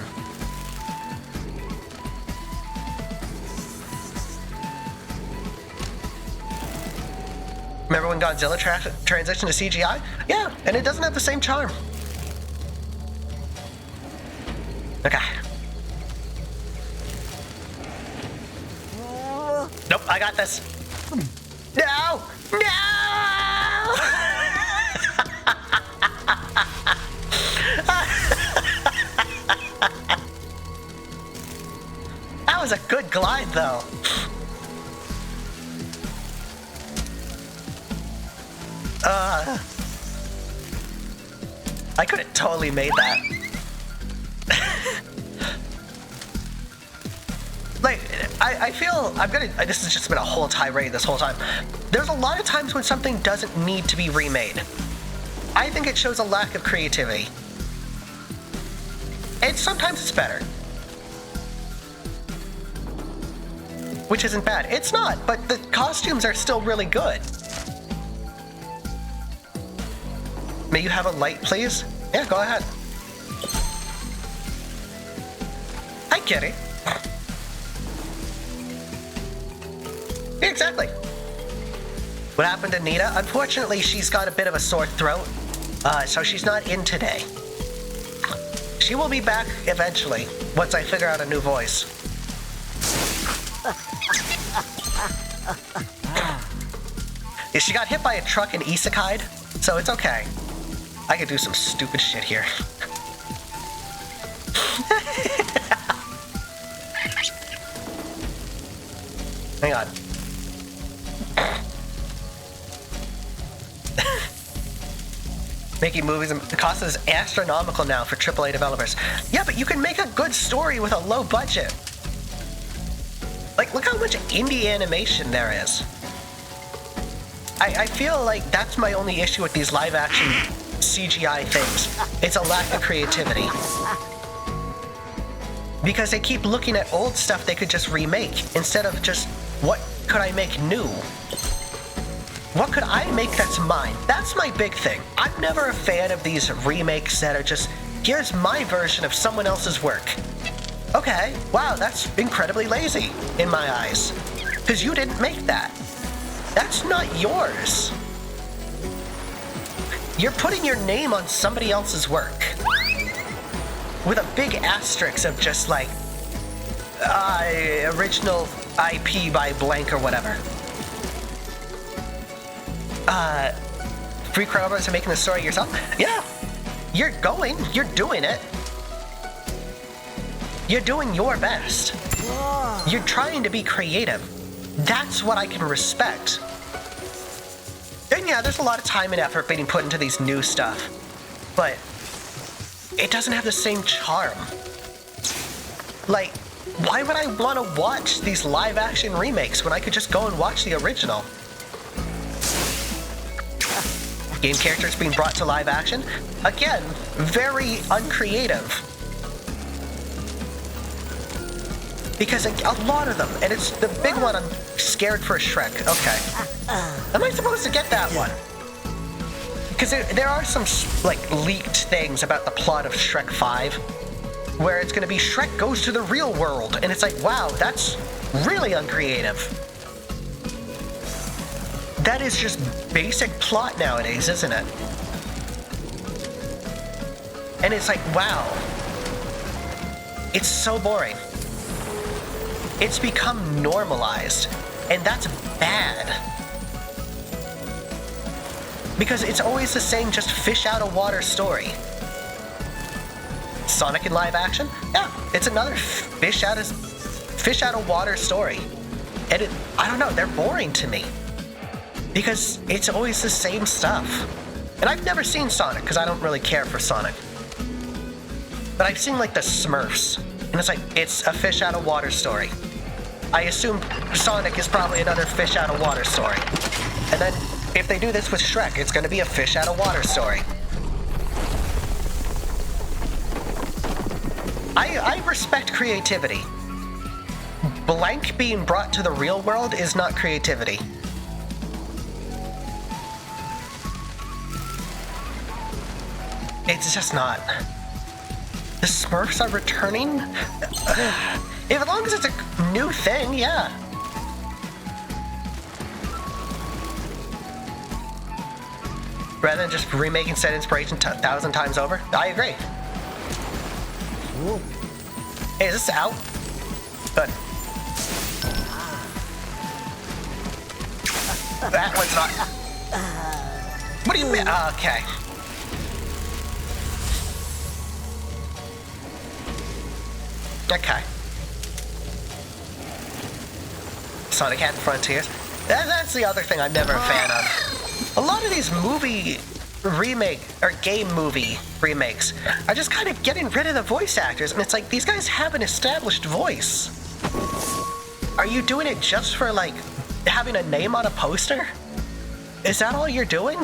Remember when Godzilla transitioned to CGI? Yeah, and it doesn't have the same charm. Okay. Nope, I got this. No! No! That was a good glide, though. I could have totally made that. Like, I feel this has just been a whole tirade this whole time. There's a lot of times when something doesn't need to be remade. I think it shows a lack of creativity. And sometimes it's better. Which isn't bad. It's not, but the costumes are still really good. May you have a light, please? Yeah, go ahead. Hi, kitty. Yeah, exactly. What happened to Nita? Unfortunately, she's got a bit of a sore throat, so she's not in today. She will be back eventually, once I figure out a new voice. Yeah, she got hit by a truck and isekai'd, so it's okay. I could do some stupid shit here. Hang on. Making movies, the cost is astronomical now for AAA developers. Yeah, but you can make a good story with a low budget. Like, look how much indie animation there is. I feel like that's my only issue with these live action CGI things. It's a lack of creativity. Because they keep looking at old stuff they could just remake instead of just, what could I make new? What could I make that's mine? That's my big thing. I'm never a fan of these remakes that are just, here's my version of someone else's work. Okay, wow, that's incredibly lazy in my eyes. Because you didn't make that. That's not yours. You're putting your name on somebody else's work. With a big asterisk of just like, original IP by blank or whatever. Free Chronos are making the story yourself? Yeah. You're doing it. You're doing your best. You're trying to be creative. That's what I can respect. And yeah, there's a lot of time and effort being put into these new stuff. But it doesn't have the same charm. Like, why would I want to watch these live action remakes when I could just go and watch the original? Game characters being brought to live action? Again, very uncreative. Because a lot of them, and it's the big one, I'm scared for Shrek. Okay. Am I supposed to get that one? Because there are some, like, leaked things about the plot of Shrek 5, where it's going to be Shrek goes to the real world, and it's like, wow, that's really uncreative. That is just basic plot nowadays, isn't it? And it's like, wow. It's so boring. It's become normalized, and that's bad. Because it's always the same, just fish out of water story. Sonic in live action? Yeah, it's another fish out of water story. And I don't know, they're boring to me. Because it's always the same stuff. And I've never seen Sonic, because I don't really care for Sonic. But I've seen, like, the Smurfs. And it's like, it's a fish out of water story. I assume Sonic is probably another fish out of water story. And then, if they do this with Shrek, it's going to be a fish out of water story. I respect creativity. Blank being brought to the real world is not creativity. It's just not. The Smurfs are returning? As long as it's a new thing, yeah. Rather than just remaking said inspiration 1,000 times over? I agree. Hey, is this out? Good. That one's not. What do you mean? Okay. Okay. Sonic Hat Frontiers. That's the other thing I'm never a fan of. A lot of these game movie remakes are just kind of getting rid of the voice actors, and it's like, these guys have an established voice. Are you doing it just for, like, having a name on a poster? Is that all you're doing?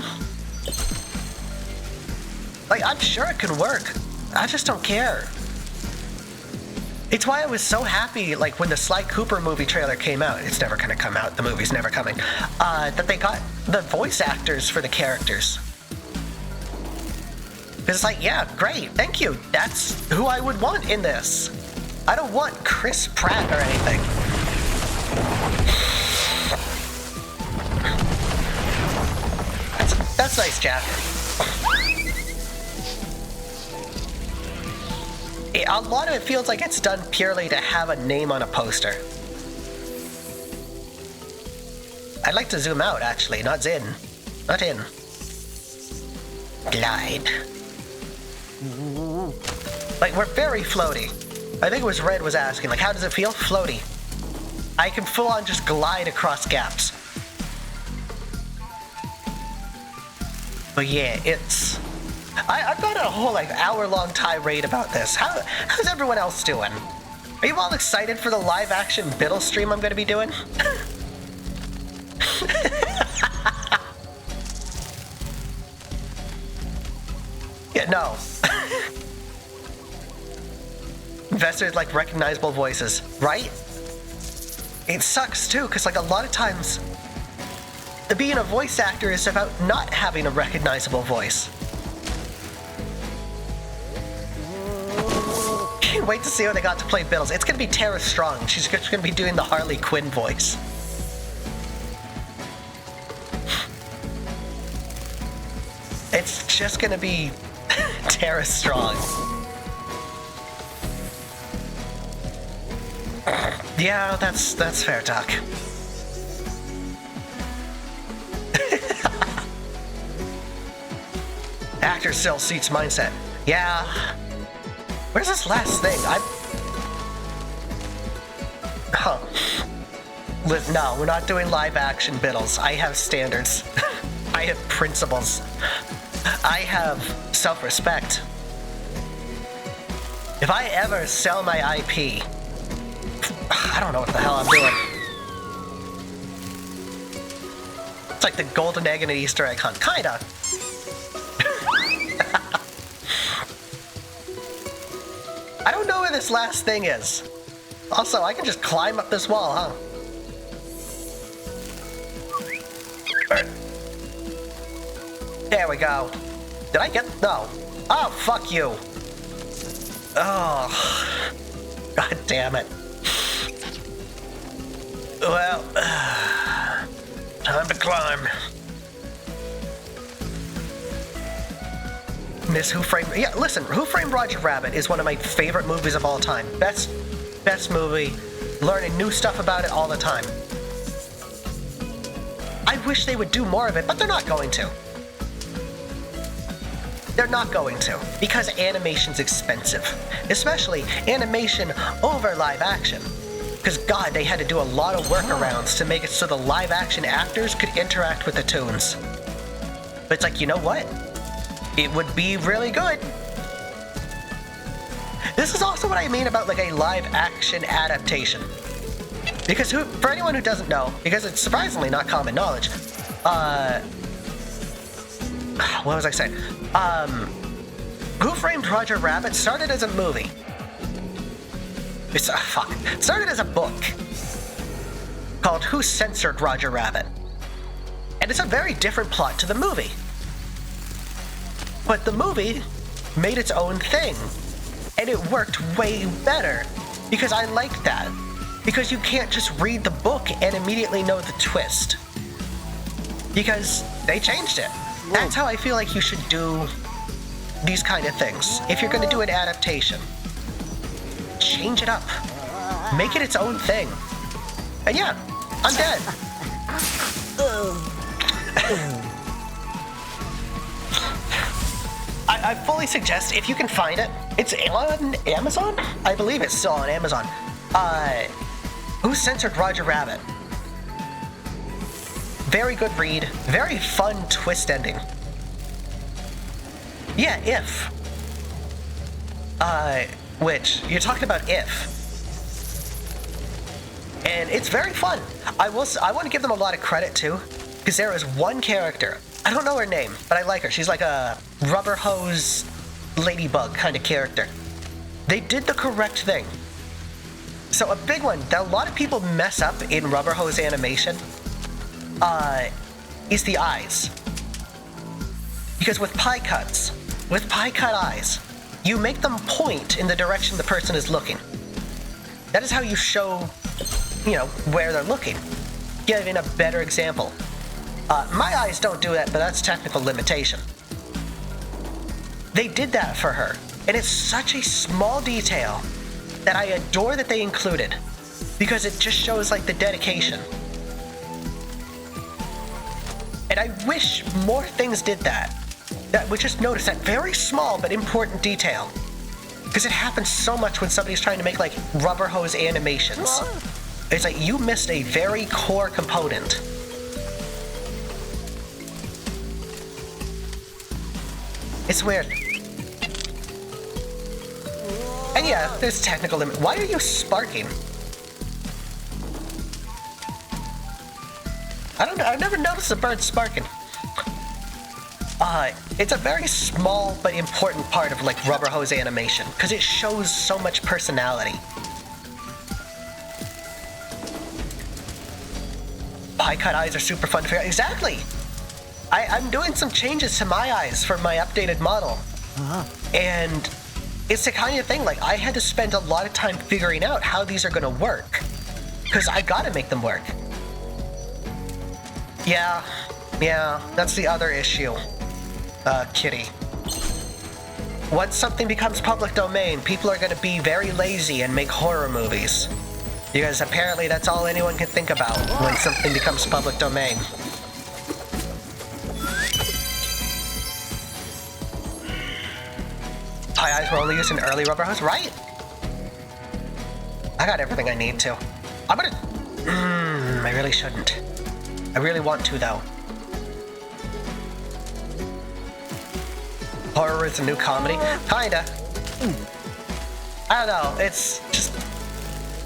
Like, I'm sure it can work. I just don't care. It's why I was so happy, like, when the Sly Cooper movie trailer came out. It's never gonna come out. The movie's never coming. That they got the voice actors for the characters. It's like, yeah, great, thank you. That's who I would want in this. I don't want Chris Pratt or anything. That's nice, Jack. A lot of it feels like it's done purely to have a name on a poster. I'd like to zoom out, actually, not in. Not in. Glide. Like, we're very floaty. I think it was Red was asking, like, how does it feel? Floaty. I can full on just glide across gaps. But yeah, it's... I've got a whole, like, hour-long tirade about this. How's everyone else doing? Are you all excited for the live-action Bittles stream I'm going to be doing? Yeah, no. invested in, like, recognizable voices, right? It sucks, too, because, like, a lot of times, being a voice actor is about not having a recognizable voice. Can't wait to see how they got to play Bittles. It's gonna be Tara Strong. She's gonna be doing the Harley Quinn voice. It's just gonna be Tara Strong. Yeah, that's fair talk. Actor still suits mindset. Yeah. Where's this last thing? Huh. No, we're not doing live action Bittles. I have standards. I have principles. I have self-respect. If I ever sell my IP, I don't know what the hell I'm doing. It's like the golden egg and an Easter egg hunt. Kinda. I don't know where this last thing is. Also, I can just climb up this wall, huh? There we go. Did I get... No. Oh, fuck you. Oh. God damn it. Well, time to climb. Miss Who Framed... Yeah, listen, Who Framed Roger Rabbit is one of my favorite movies of all time. Best movie. Learning new stuff about it all the time. I wish they would do more of it, but they're not going to. They're not going to, because animation's expensive. Especially animation over live action. Because, God, they had to do a lot of workarounds to make it so the live action actors could interact with the tunes. But it's like, you know what? It would be really good. This is also what I mean about, like, a live action adaptation. Because for anyone who doesn't know, because it's surprisingly not common knowledge, what was I saying? Who Framed Roger Rabbit started as a movie. It started as a book called Who Censored Roger Rabbit. And it's a very different plot to the movie. But the movie made its own thing. And it worked way better. Because I liked that. Because you can't just read the book and immediately know the twist. Because they changed it. That's how I feel like you should do these kind of things. If you're going to do an adaptation, change it up. Make it its own thing. And yeah, I'm dead. I fully suggest, if you can find it, it's on Amazon? I believe it's still on Amazon. Who Censored Roger Rabbit? Very good read. Very fun twist ending. Yeah, If. Which, you're talking about If. And it's very fun. I want to give them a lot of credit, too. Because there is one character. I don't know her name, but I like her. She's like a rubber hose ladybug kind of character. They did the correct thing. So a big one that a lot of people mess up in rubber hose animation is the eyes. Because with pie cut eyes, you make them point in the direction the person is looking. That is how you show, where they're looking. Giving a better example. My eyes don't do that, but that's technical limitation. They did that for her, and it's such a small detail that I adore that they included, because it just shows, like, the dedication. And I wish more things did that. That would just notice that very small but important detail. Because it happens so much when somebody's trying to make, like, rubber hose animations. It's like you missed a very core component. It's weird. And yeah, there's technical limit. Why are you sparking? I've never noticed a bird sparking. It's a very small but important part of like rubber hose animation because it shows so much personality. Pie cut eyes are super fun to figure out. Exactly! I'm doing some changes to my eyes for my updated model. And it's the kind of thing, like, I had to spend a lot of time figuring out how these are gonna work. Because I gotta make them work. Yeah, that's the other issue. Kitty. Once something becomes public domain, people are gonna be very lazy and make horror movies. Because apparently that's all anyone can think about when something becomes public domain. Pie eyes were only used in early rubber hose, right? I got everything I need to. I'm gonna... I really shouldn't. I really want to, though. Horror is a new comedy? Kinda. I don't know, it's just...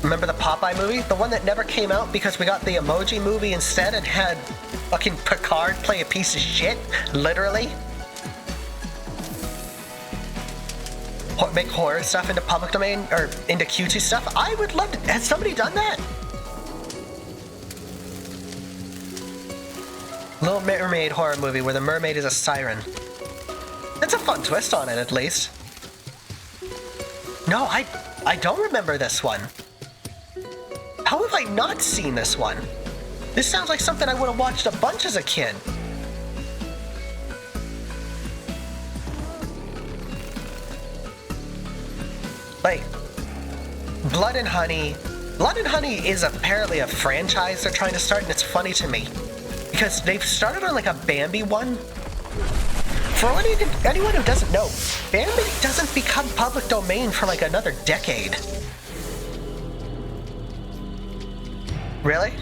Remember the Popeye movie? The one that never came out because we got the Emoji movie instead and had fucking Picard play a piece of shit? Literally? Make horror stuff into public domain, or into cutesy stuff? I would love to. Has somebody done that? Little Mermaid horror movie where the mermaid is a siren. That's a fun twist on it, at least. No, I don't remember this one. How have I not seen this one? This sounds like something I would have watched a bunch as a kid. Like, Blood and Honey. Blood and Honey is apparently a franchise they're trying to start, and it's funny to me. Because they've started on like a Bambi one. For anyone who doesn't know, Bambi doesn't become public domain for like another decade. Really?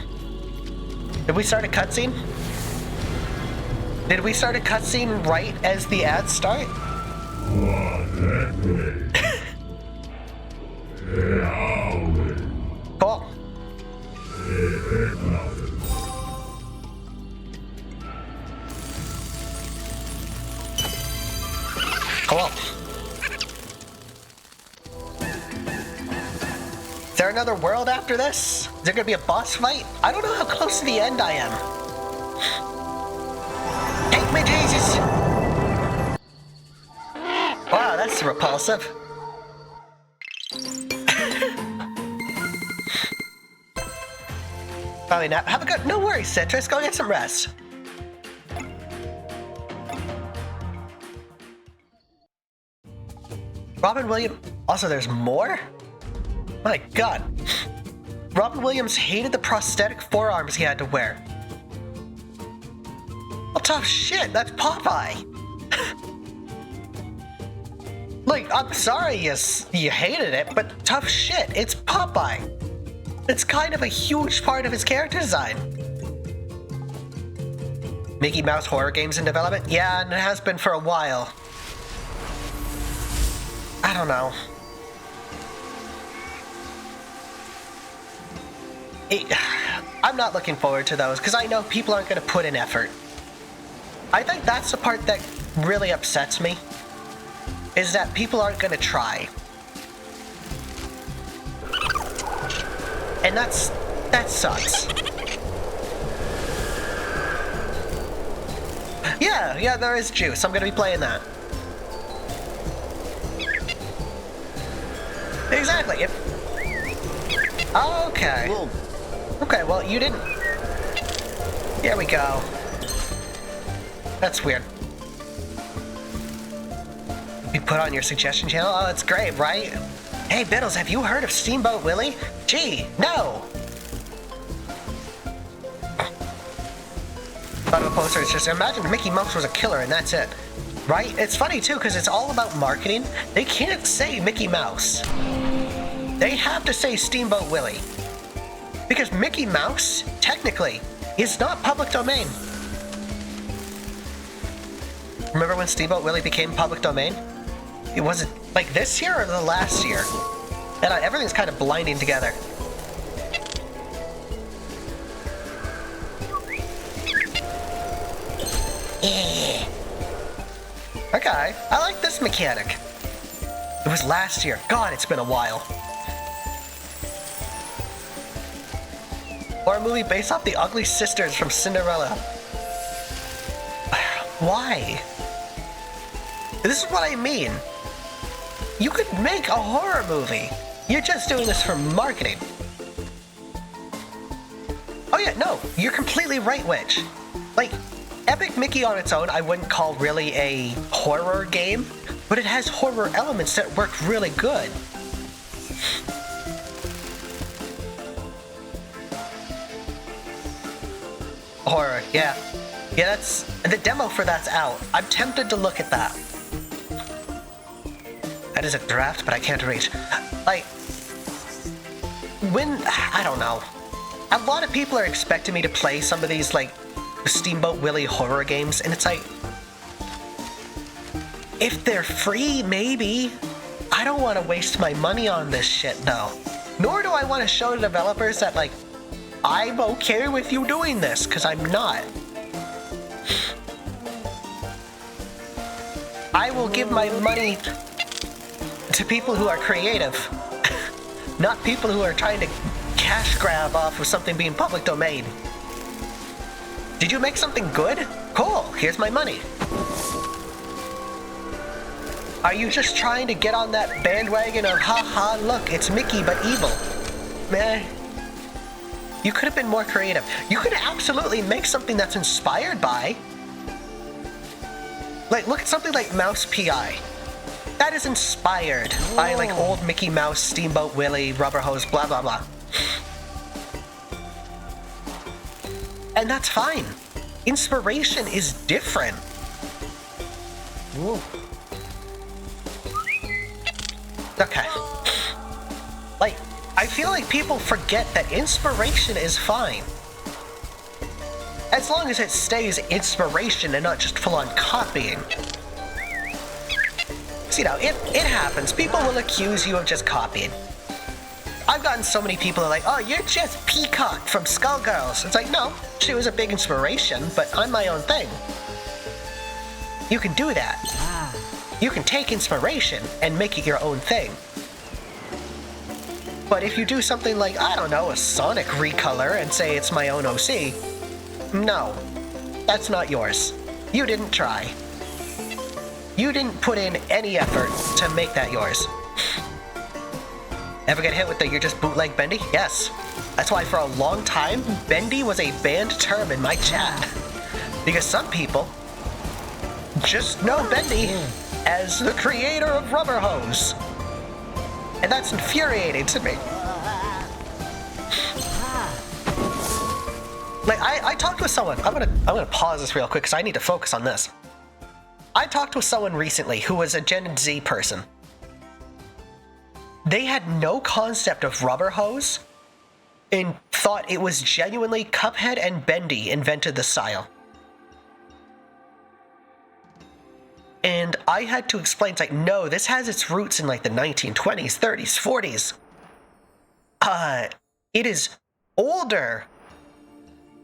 Did we start a cutscene? Did we start a cutscene right as the ads start? Cool. Cool. Is there another world after this? Is there gonna be a boss fight? I don't know how close to the end I am. Take me, Jesus! Wow, that's repulsive. Probably not. Have a good... No worries, Citrus. Go get some rest. Robin Williams... Also, there's more? My god. Robin Williams hated the prosthetic forearms he had to wear. Well, tough shit. That's Popeye. Like, I'm sorry you hated it, but tough shit. It's Popeye. It's kind of a huge part of his character design. Mickey Mouse horror games in development? Yeah, and it has been for a while. I don't know. I'm not looking forward to those because I know people aren't going to put in effort. I think that's the part that really upsets me, is that people aren't going to try. And that sucks. Yeah, there is Juice. I'm going to be playing that. Exactly. Okay. Whoa. Okay, well, you didn't... Here we go. That's weird. You put on your suggestion channel? Oh, that's great, right? Hey, Bittles, have you heard of Steamboat Willie? Gee, no! Thought of a poster, it's just, imagine Mickey Mouse was a killer and that's it. Right? It's funny, too, because it's all about marketing. They can't say Mickey Mouse. They have to say Steamboat Willie. Because Mickey Mouse, technically, is not public domain. Remember when Steamboat Willie became public domain? It wasn't like this year or the last year? And everything's kind of blinding together. Okay, I like this mechanic. It was last year. God, it's been a while. Or a movie based off the ugly sisters from Cinderella. Why? This is what I mean. You could make a horror movie. You're just doing this for marketing. Oh yeah, no, you're completely right, Witch. Like, Epic Mickey on its own I wouldn't call really a horror game, but it has horror elements that work really good. Horror, yeah. Yeah, the demo for that's out. I'm tempted to look at that. That is a draft, but I can't reach. Like, I don't know. A lot of people are expecting me to play some of these, like, Steamboat Willie horror games, and it's like, if they're free, maybe. I don't want to waste my money on this shit, though. Nor do I want to show the developers that, like, I'm okay with you doing this, because I'm not. I will give my money to people who are creative, not people who are trying to cash grab off of something being public domain. Did you make something good? Cool, here's my money. Are you just trying to get on that bandwagon of, haha, look, it's Mickey but evil? Meh. You could have been more creative. You could absolutely make something that's inspired by. Like, look at something like Mouse P.I. That is inspired by, like, old Mickey Mouse, Steamboat Willie, Rubber Hose, blah, blah, blah. And that's fine. Inspiration is different. Ooh. Okay. Like, I feel like people forget that inspiration is fine. As long as it stays inspiration and not just full-on copying. So, you know, it happens. People will accuse you of just copying. I've gotten so many people that are like, oh, you're just Peacock from Skullgirls. It's like, no, she was a big inspiration, but I'm my own thing. You can do that. You can take inspiration and make it your own thing. But if you do something like, I don't know, a Sonic recolor and say it's my own OC, no, that's not yours. You didn't try. You didn't put in any effort to make that yours. Ever get hit with the "you're just bootleg Bendy"? Yes. That's why for a long time, Bendy was a banned term in my chat. Because some people just know Bendy as the creator of Rubber Hose. And that's infuriating to me. Like, I talked with someone. I'm gonna pause this real quick because I need to focus on this. I talked with someone recently who was a Gen Z person. They had no concept of Rubber Hose and thought it was genuinely Cuphead and Bendy invented the style. And I had to explain, it's like, no, this has its roots in like the 1920s, 30s, 40s. It is older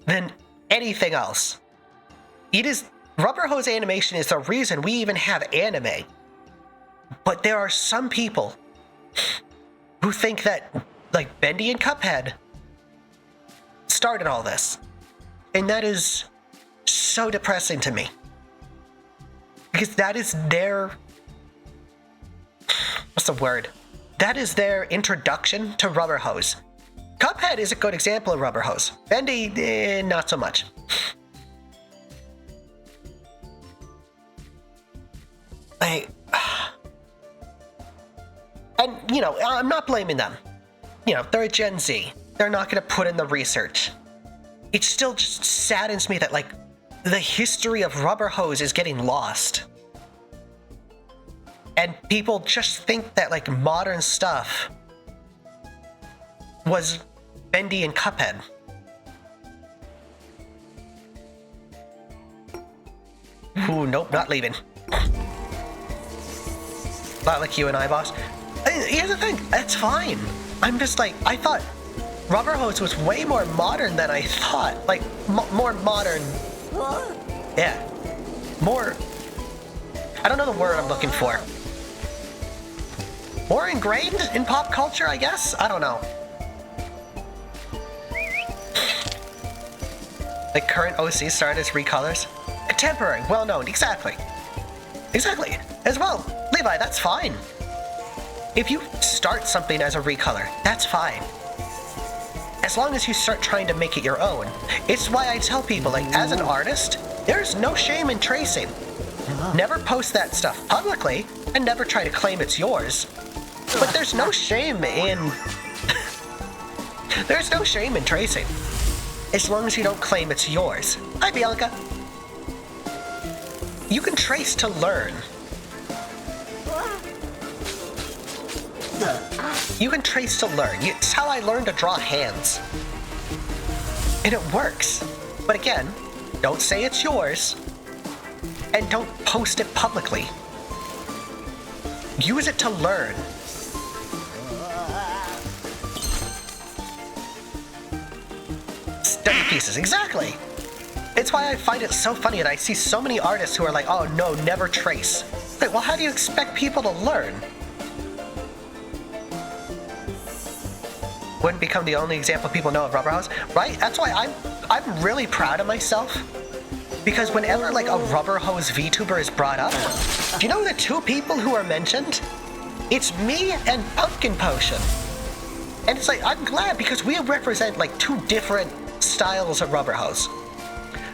than anything else. Rubber Hose animation is the reason we even have anime. But there are some people who think that, like, Bendy and Cuphead started all this. And that is so depressing to me. Because that is their... what's the word? That is their introduction to Rubber Hose. Cuphead is a good example of Rubber Hose. Bendy, not so much. And, you know, I'm not blaming them. You know, they're a Gen Z. They're not going to put in the research. It still just saddens me that, like, the history of Rubber Hose is getting lost. And people just think that, like, modern stuff was Bendy and Cuphead. Ooh, nope, not leaving. Not like you and I, boss. Here's the thing, that's fine. I'm just like, I thought Rubber Hose was way more modern than I thought. Like, more modern. Yeah. More. I don't know the word I'm looking for. More ingrained in pop culture, I guess? I don't know. Like current OC started as recolors? Contemporary, well known, exactly. Exactly. As well, Levi, that's fine. If you start something as a recolor, that's fine. As long as you start trying to make it your own. It's why I tell people, like, as an artist, there's no shame in tracing. Never post that stuff publicly, and never try to claim it's yours. But there's no shame in... there's no shame in tracing. As long as you don't claim it's yours. Hi, Bianca. You can trace to learn. You can trace to learn. It's how I learned to draw hands. And it works. But again, don't say it's yours. And don't post it publicly. Use it to learn. Study pieces, exactly. It's why I find it so funny and I see so many artists who are like, oh no, never trace. Wait, well, how do you expect people to learn? Wouldn't become the only example people know of Rubber Hose, right? That's why I'm really proud of myself. Because whenever like a Rubber Hose VTuber is brought up, do you know the two people who are mentioned? It's me and Pumpkin Potion. And it's like, I'm glad because we represent like two different styles of Rubber Hose.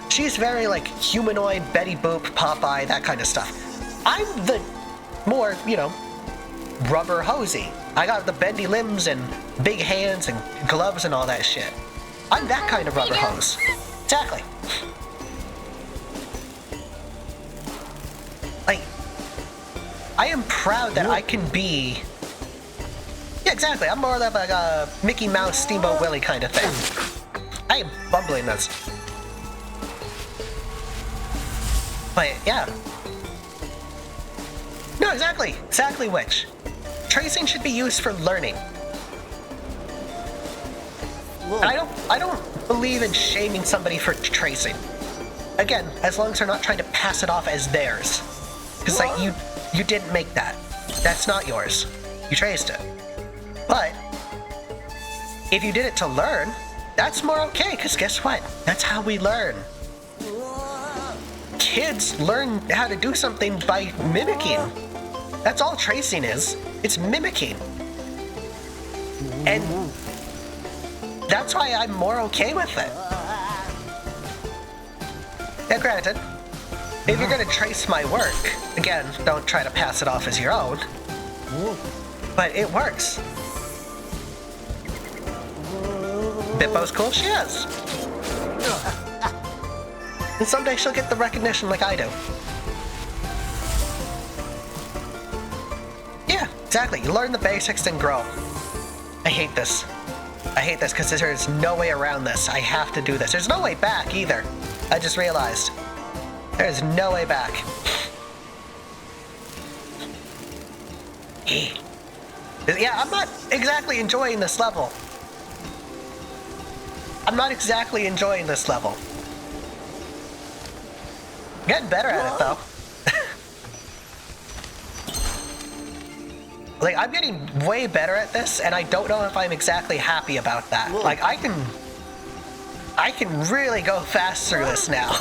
She's very like humanoid, Betty Boop, Popeye, that kind of stuff. I'm the more, you know, rubber hosey. I got the bendy limbs and big hands and gloves and all that shit. I'm that kind of rubber hose. Exactly. Like, I am proud that I can be... Yeah, exactly. I'm more of like a Mickey Mouse, Steamboat Willie kind of thing. I am bumbling this. But, yeah. No, exactly. Exactly which. Tracing should be used for learning. And I don't believe in shaming somebody for tracing. Again, as long as they're not trying to pass it off as theirs. Because, like, you didn't make that. That's not yours. You traced it. But, if you did it to learn, that's more okay, because guess what? That's how we learn. Kids learn how to do something by mimicking. That's all tracing is. It's mimicking. And that's why I'm more okay with it. Now granted, if you're gonna trace my work, again, don't try to pass it off as your own. But it works. Bippo's cool? She is. And someday she'll get the recognition like I do. Yeah, exactly. You learn the basics and grow. I hate this. I hate this because there's no way around this. I have to do this. There's no way back either. I just realized. There's no way back. Yeah, I'm not exactly enjoying this level. I'm not exactly enjoying this level. Getting better at it, though. Like, I'm getting way better at this, and I don't know if I'm exactly happy about that. Like, I can really go fast through this now.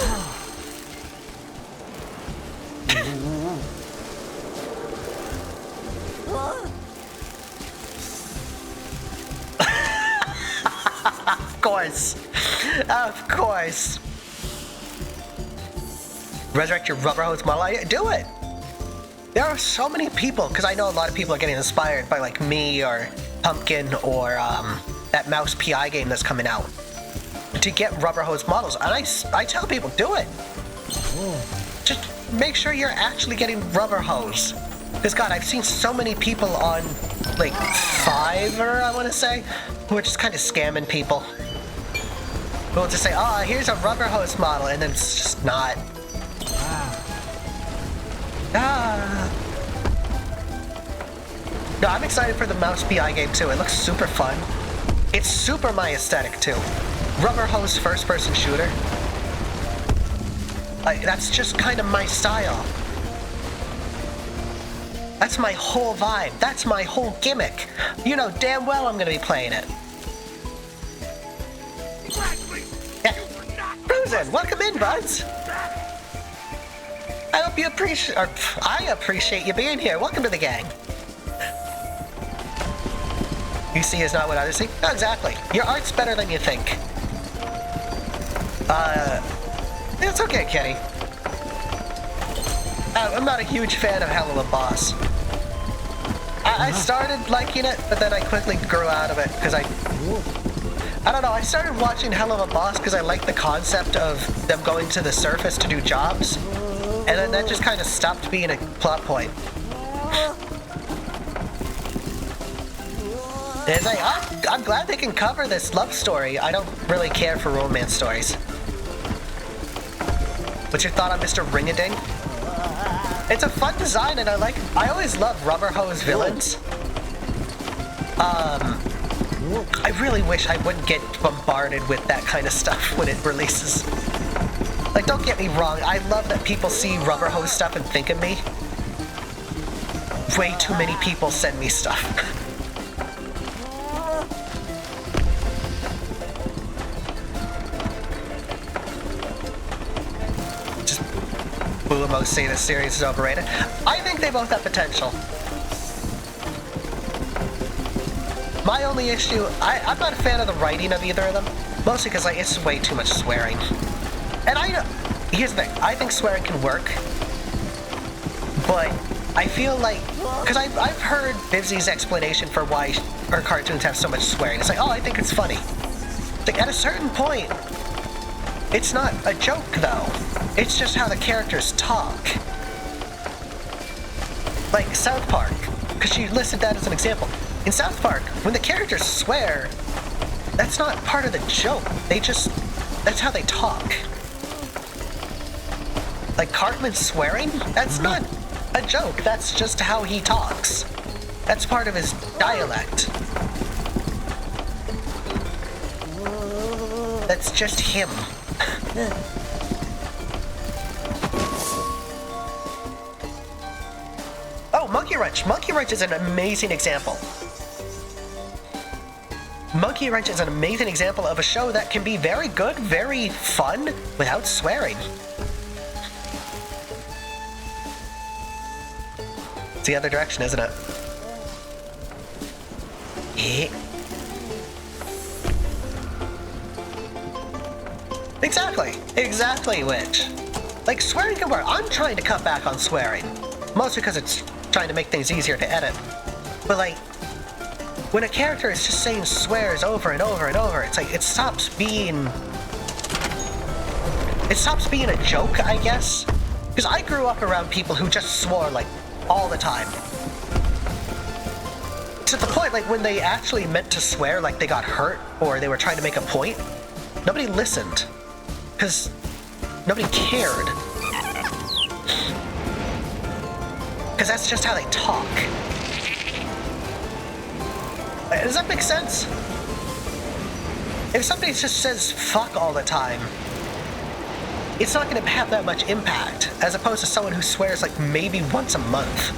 Of course. Of course. Resurrect your rubber hose model. Do it. There are so many people, because I know a lot of people are getting inspired by like me or Pumpkin or that Mouse PI game that's coming out to get rubber hose models. And I tell people, do it. Just make sure you're actually getting rubber hose. Because God, I've seen so many people on like Fiverr, I want to say, who are just kind of scamming people. Who will just say, oh, here's a rubber hose model, and then it's just not. No, I'm excited for the Mouse PI game too. It looks super fun. It's super my aesthetic too. Rubber hose first-person shooter. Like, that's just kind of my style. That's my whole vibe. That's my whole gimmick. You know damn well I'm gonna be playing it. Yeah. Cruisin', welcome in, buds. I hope you appreciate, or I appreciate you being here. Welcome to the gang. You see is not what others see? No, exactly. Your art's better than you think. It's okay, Kitty. I'm not a huge fan of Hell of a Boss. I started liking it, but then I quickly grew out of it because I don't know, I started watching Hell of a Boss because I liked the concept of them going to the surface to do jobs, and then that just kind of stopped being a plot point. It's like, I'm glad they can cover this love story. I don't really care for romance stories. What's your thought on Mr. Ring-a-Ding? It's a fun design, and I always love rubber hose villains. I really wish I wouldn't get bombarded with that kind of stuff when it releases. Like, don't get me wrong, I love that people see rubber hose stuff and think of me. Way too many people send me stuff. Just Bulamo say this series is overrated. I think they both have potential. My only issue, I'm not a fan of the writing of either of them, mostly because it's way too much swearing. And here's the thing, I think swearing can work, but I feel like, because I've heard Bibsy's explanation for why her cartoons have so much swearing. It's like, oh, I think it's funny. Like, at a certain point, it's not a joke, though. It's just how the characters talk. Like South Park, because she listed that as an example. In South Park, when the characters swear, that's not part of the joke. That's how they talk. Like Cartman swearing? That's not a joke. That's just how he talks. That's part of his dialect. That's just him. Oh, Monkey Wrench. Monkey Wrench is an amazing example. Monkey Wrench is an amazing example of a show that can be very good, very fun, without swearing. It's the other direction, isn't it? Exactly, Witch. Like, swearing can work. I'm trying to cut back on swearing. Mostly because it's trying to make things easier to edit. But, like, when a character is just saying swears over and over and over, it's like, it stops being a joke, I guess. Because I grew up around people who just swore, like, all the time. To the point, like, when they actually meant to swear, like, they got hurt, or they were trying to make a point, nobody listened. Because nobody cared. Because that's just how they talk. Does that make sense? If somebody just says fuck all the time, it's not going to have that much impact, as opposed to someone who swears like maybe once a month.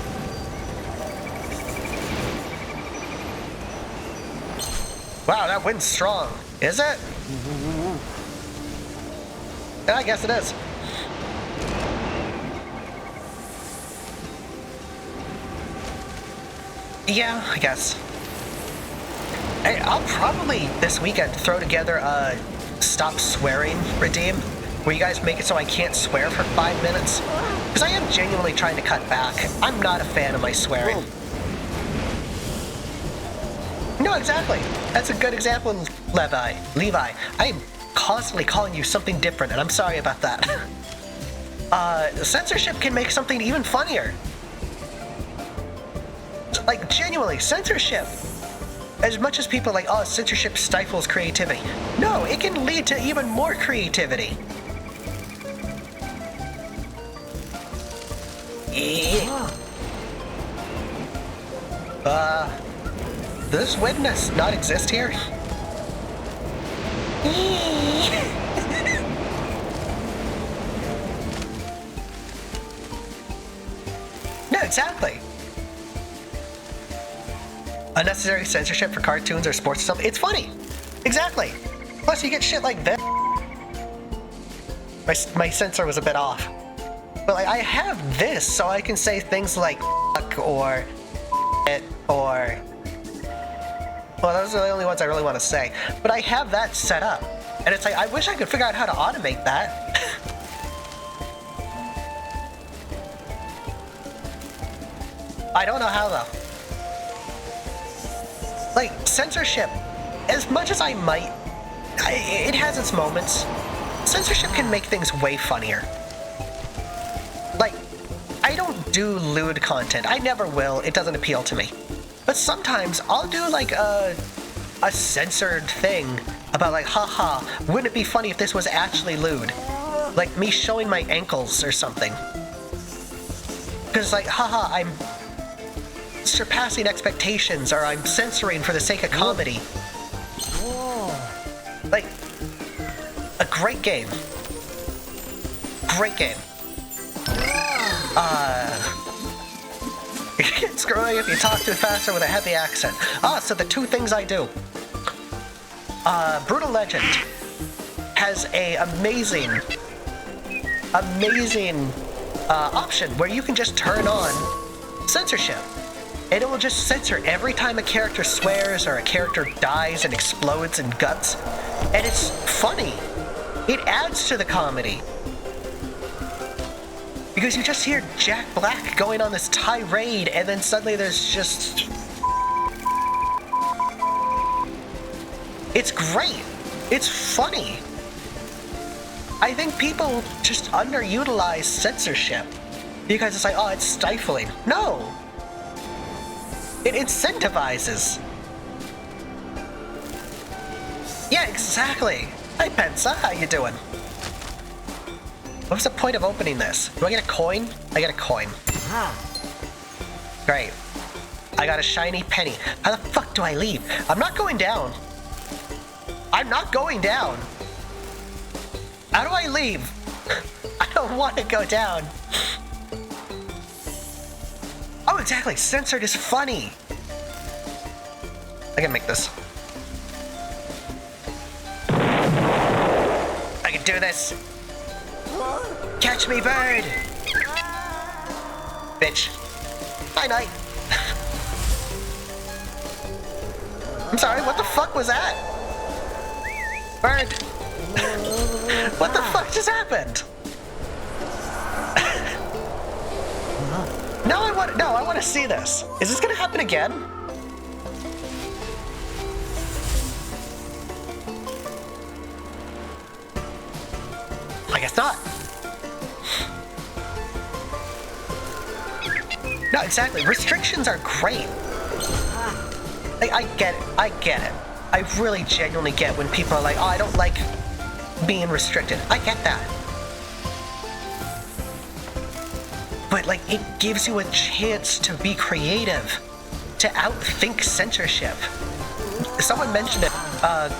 Wow, that wind's strong. Is it? Yeah, I guess it is. Yeah, I guess. Hey, I'll probably this weekend throw together a stop swearing redeem, where you guys make it so I can't swear for 5 minutes. Because I am genuinely trying to cut back. I'm not a fan of my swearing. No, exactly. That's a good example, Levi. I am constantly calling you something different, and I'm sorry about that. Censorship can make something even funnier. Like, genuinely, censorship. As much as people are like, oh, censorship stifles creativity. No, it can lead to even more creativity. Does witness not exist here? No, exactly. unnecessary censorship for cartoons or sports stuff. It's funny. Exactly. Plus, you get shit like this. My censor was a bit off. But like, I have this, so I can say things like fuck or it or... Well, those are the only ones I really want to say. But I have that set up. And it's like, I wish I could figure out how to automate that. I don't know how though. Like, censorship, as much as I might, it has its moments. Censorship can make things way funnier. Like, I don't do lewd content. I never will. It doesn't appeal to me. But sometimes I'll do like a censored thing about like, haha, wouldn't it be funny if this was actually lewd? Like me showing my ankles or something. Because like, haha, I'm surpassing expectations, or I'm censoring for the sake of comedy. Like, a great game. Great game. You get screwy if you talk too fast or with a heavy accent. So the two things I do. Brutal Legend has a amazing option where you can just turn on censorship. And it will just censor every time a character swears or a character dies and explodes in guts. And it's funny. It adds to the comedy. Because you just hear Jack Black going on this tirade, and then suddenly there's just... It's great. It's funny. I think people just underutilize censorship. Because it's like, oh, it's stifling. No! It incentivizes. Yeah, exactly. Hi, Pensa. How you doing? What's the point of opening this? Do I get a coin? I get a coin. Great. I got a shiny penny. How the fuck do I leave? I'm not going down. I'm not going down. How do I leave? I don't want to go down. Oh, exactly. Censored is funny. I can make this. I can do this. Catch me, bird. Bitch. Bye, night. I'm sorry, what the fuck was that? Bird. What the fuck just happened? I want to see this. Is this gonna happen again? I guess not. No, exactly. Restrictions are great. Like, I get it. I really genuinely get when people are like, oh, I don't like being restricted. I get that. But, like, it gives you a chance to be creative, to outthink censorship. Someone mentioned it.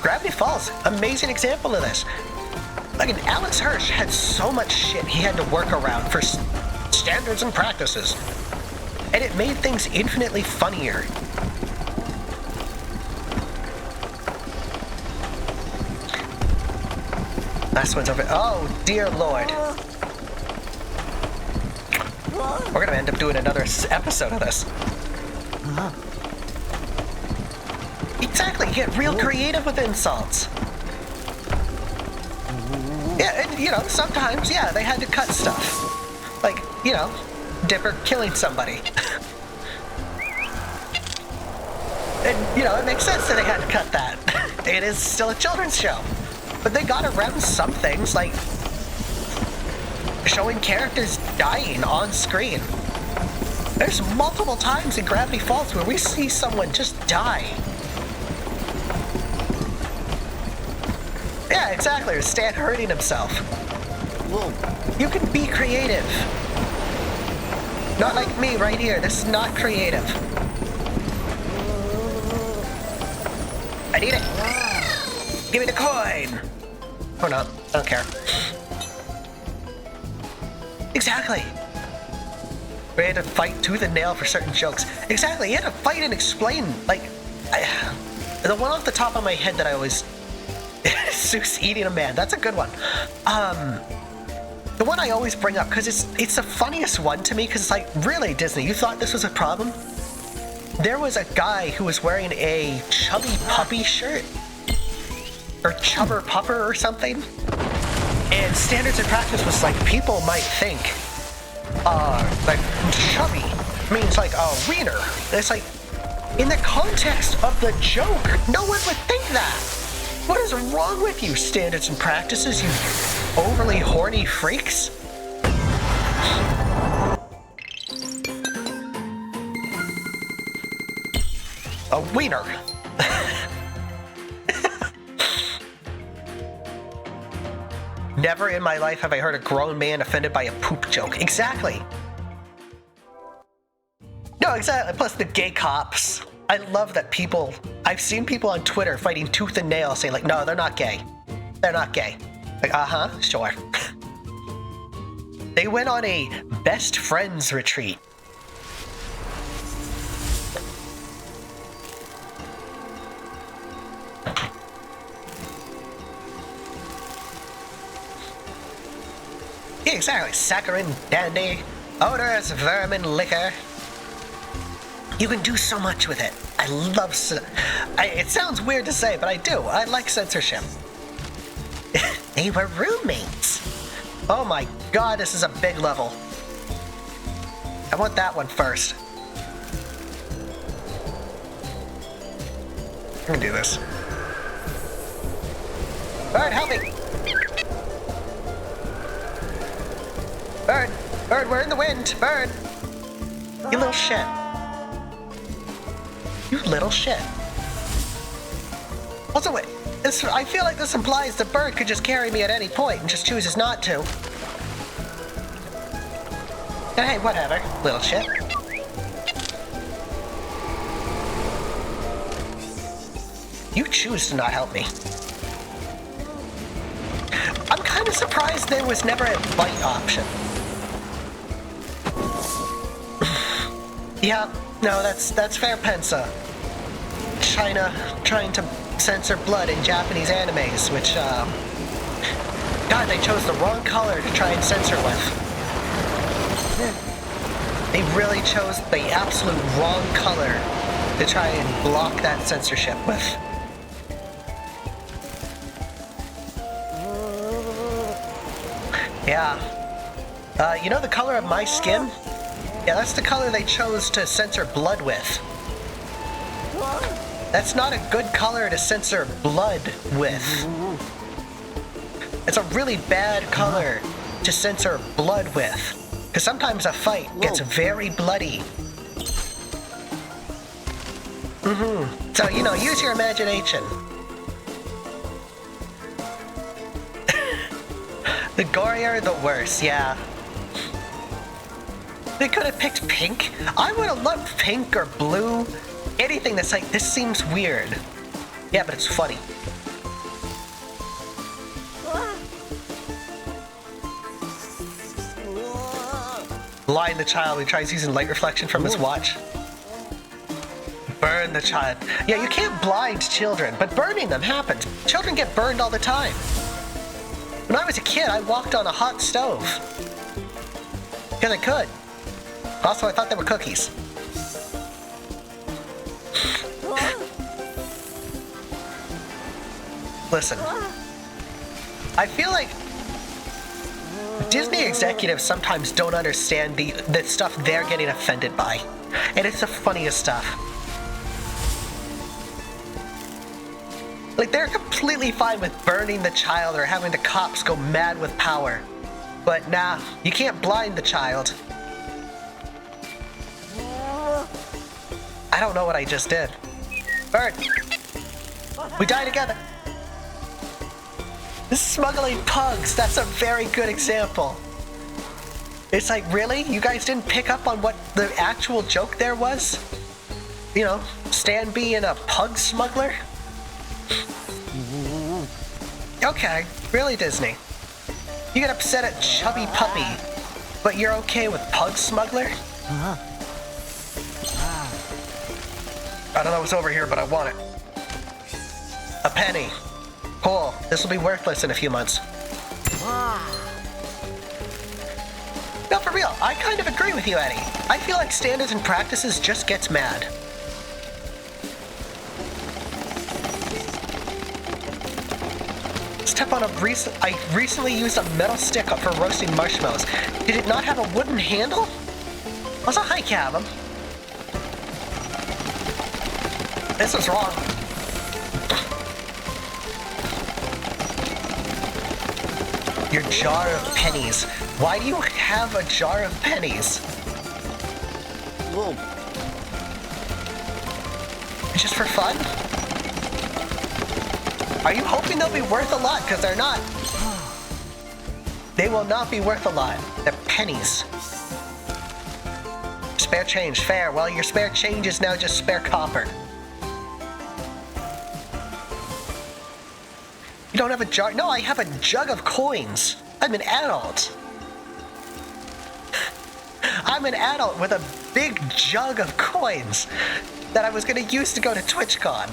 Gravity Falls, amazing example of this. Like, Alex Hirsch had so much shit he had to work around for standards and practices. And it made things infinitely funnier. Last one's over. Oh, dear Lord. We're gonna end up doing another episode of this. Exactly, you get real creative with insults. Yeah, and, you know, sometimes, yeah, they had to cut stuff. Like, you know, Dipper killing somebody. And, you know, it makes sense that they had to cut that. It is still a children's show. But they got around some things, like showing characters dying on screen. There's multiple times in Gravity Falls where we see someone just die. Yeah, exactly, or Stan hurting himself. You can be creative. Not like me right here, this is not creative. I need it. Give me the coin. Or not, I don't care. Exactly. We had to fight tooth and nail for certain jokes. Exactly, you had to fight and explain. Like, the one off the top of my head that I always... Zeus eating a man, that's a good one. The one I always bring up, because it's the funniest one to me, because it's like, really, Disney, you thought this was a problem? There was a guy who was wearing a Chubby Puppy shirt, or Chubber Pupper or something, and Standards and Practice was like, people might think, like, chubby means like a wiener. And it's like, in the context of the joke, no one would think that. What is wrong with you, Standards and Practices, you overly horny freaks? A wiener. Never in my life have I heard a grown man offended by a poop joke. Exactly. No, exactly. Plus the gay cops. I love that people... I've seen people on Twitter fighting tooth and nail saying like, no, they're not gay. They're not gay. Like, uh-huh, sure. They went on a best friends retreat. Yeah, exactly. Saccharine dandy, odorous vermin liquor. You can do so much with it. I love... it sounds weird to say, but I do. I like censorship. They were roommates. Oh my god, this is a big level. I want that one first. I'm gonna do this. Bird, help me! Bird! Bird, we're in the wind! Bird! You little shit. You little shit. Also, wait. I feel like this implies the bird could just carry me at any point and just chooses not to. But hey, whatever, little shit. You choose to not help me. I'm kind of surprised there was never a bite option. Yeah, no, that's fair, Pensa. China trying to censor blood in Japanese animes, which, God, they chose the wrong color to try and censor with. They really chose the absolute wrong color to try and block that censorship with. Yeah. You know the color of my skin? Yeah, that's the color they chose to censor blood with. That's not a good color to censor blood with. It's a really bad color to censor blood with. Because sometimes a fight gets very bloody. So, you know, use your imagination. The gorier, the worse, yeah. They could have picked pink. I would have loved pink or blue. Anything that's like, this seems weird. Yeah, but it's funny. Blind the child who tries using light reflection from his watch. Burn the child. Yeah, you can't blind children, but burning them happens. Children get burned all the time. When I was a kid, I walked on a hot stove. Because I could. Also, I thought they were cookies. Listen, I feel like Disney executives sometimes don't understand the stuff they're getting offended by. And it's the funniest stuff. Like, they're completely fine with burning the child or having the cops go mad with power. But nah, you can't blind the child. I don't know what I just did. Bird! We die together! Smuggling pugs, that's a very good example. It's like, really? You guys didn't pick up on what the actual joke there was? You know, Stan being a pug smuggler? Okay, really, Disney? You get upset at Chubby Puppy, but you're okay with pug smuggler? I don't know what's over here, but I want it. A penny. Cool. This will be worthless in a few months. No, for real, I kind of agree with you, Eddie. I feel like standards and practices just gets mad. Step on I recently used a metal stick for roasting marshmallows. Did it not have a wooden handle? Also, hi, Cavum. This is wrong. Your jar of pennies. Why do you have a jar of pennies? Whoa. Just for fun? Are you hoping they'll be worth a lot? Because they're not. They will not be worth a lot. They're pennies. Spare change. Fair. Well, your spare change is now just spare copper. You don't have a jar? No, I have a jug of coins. I'm an adult. I'm an adult with a big jug of coins that I was going to use to go to TwitchCon.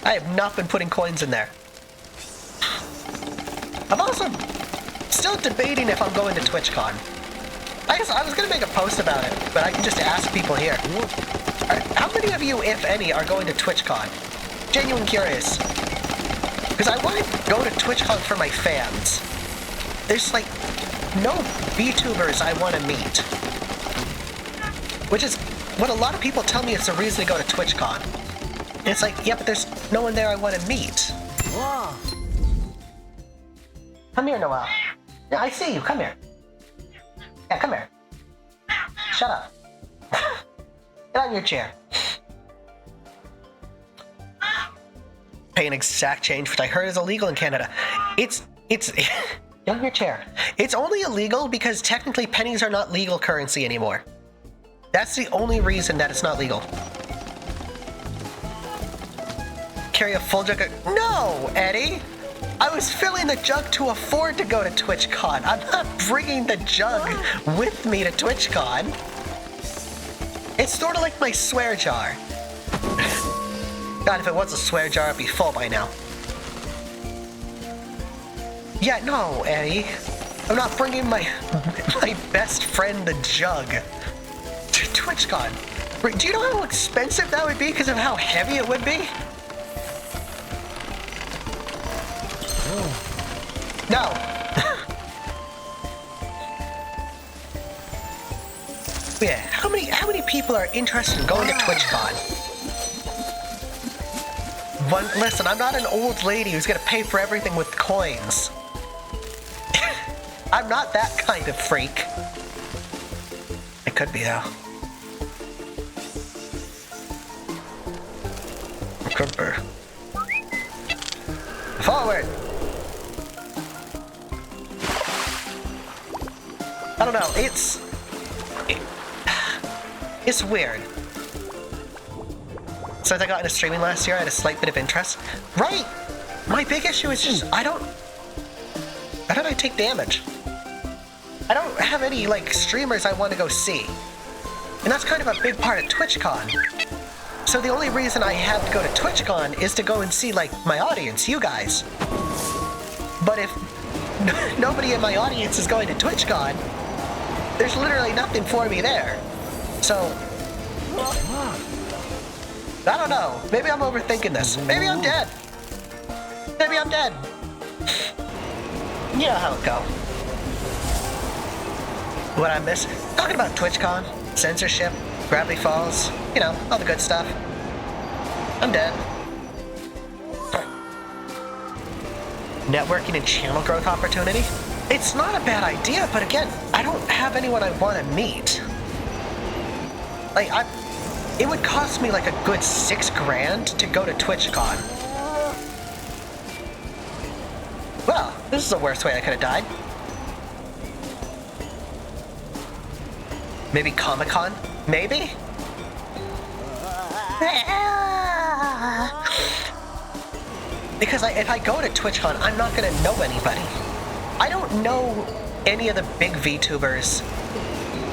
I have not been putting coins in there. I'm also still debating if I'm going to TwitchCon. I was going to make a post about it, but I can just ask people here. How many of you, if any, are going to TwitchCon? Genuine curious. Because I want to go to TwitchCon for my fans. There's like no VTubers I want to meet. Which is what a lot of people tell me is the reason to go to TwitchCon. And it's like, yeah, but there's no one there I want to meet. Whoa. Come here, Noel. Yeah, I see you. Come here. Yeah, come here. Shut up. Get on your chair. Paying exact change, which I heard is illegal in Canada. It's get on your chair. It's only illegal because technically pennies are not legal currency anymore. That's the only reason that it's not legal. Carry a full jug of... No, Eddie! I was filling the jug to afford to go to TwitchCon. I'm not bringing the jug with me to TwitchCon. It's sort of like my swear jar. God, if it was a swear jar, it'd be full by now. Yeah, no, Eddie. I'm not bringing my best friend the jug to TwitchCon. Do you know how expensive that would be because of how heavy it would be? No. Yeah, how many people are interested in going to TwitchCon? Listen, I'm not an old lady who's gonna pay for everything with coins. I'm not that kind of freak. I could be, though. Could be. Forward! I don't know, it's weird. Since I got into streaming last year, I had a slight bit of interest. Right! My big issue is just, how don't I take damage? I don't have any, like, streamers I want to go see. And that's kind of a big part of TwitchCon. So the only reason I have to go to TwitchCon is to go and see, like, my audience, you guys. But if nobody in my audience is going to TwitchCon, there's literally nothing for me there. So... I don't know. Maybe I'm overthinking this. Maybe I'm dead. Maybe I'm dead. You know how it go. What I miss? Talking about TwitchCon, censorship, Gravity Falls, you know, all the good stuff. I'm dead. Networking and channel growth opportunity? It's not a bad idea, but again, I don't have anyone I want to meet. Like, it would cost me like a good $6 grand to go to TwitchCon. Well, this is the worst way I could have died. Maybe Comic-Con? Maybe? Because if I go to TwitchCon, I'm not gonna know anybody. I don't know any of the big VTubers.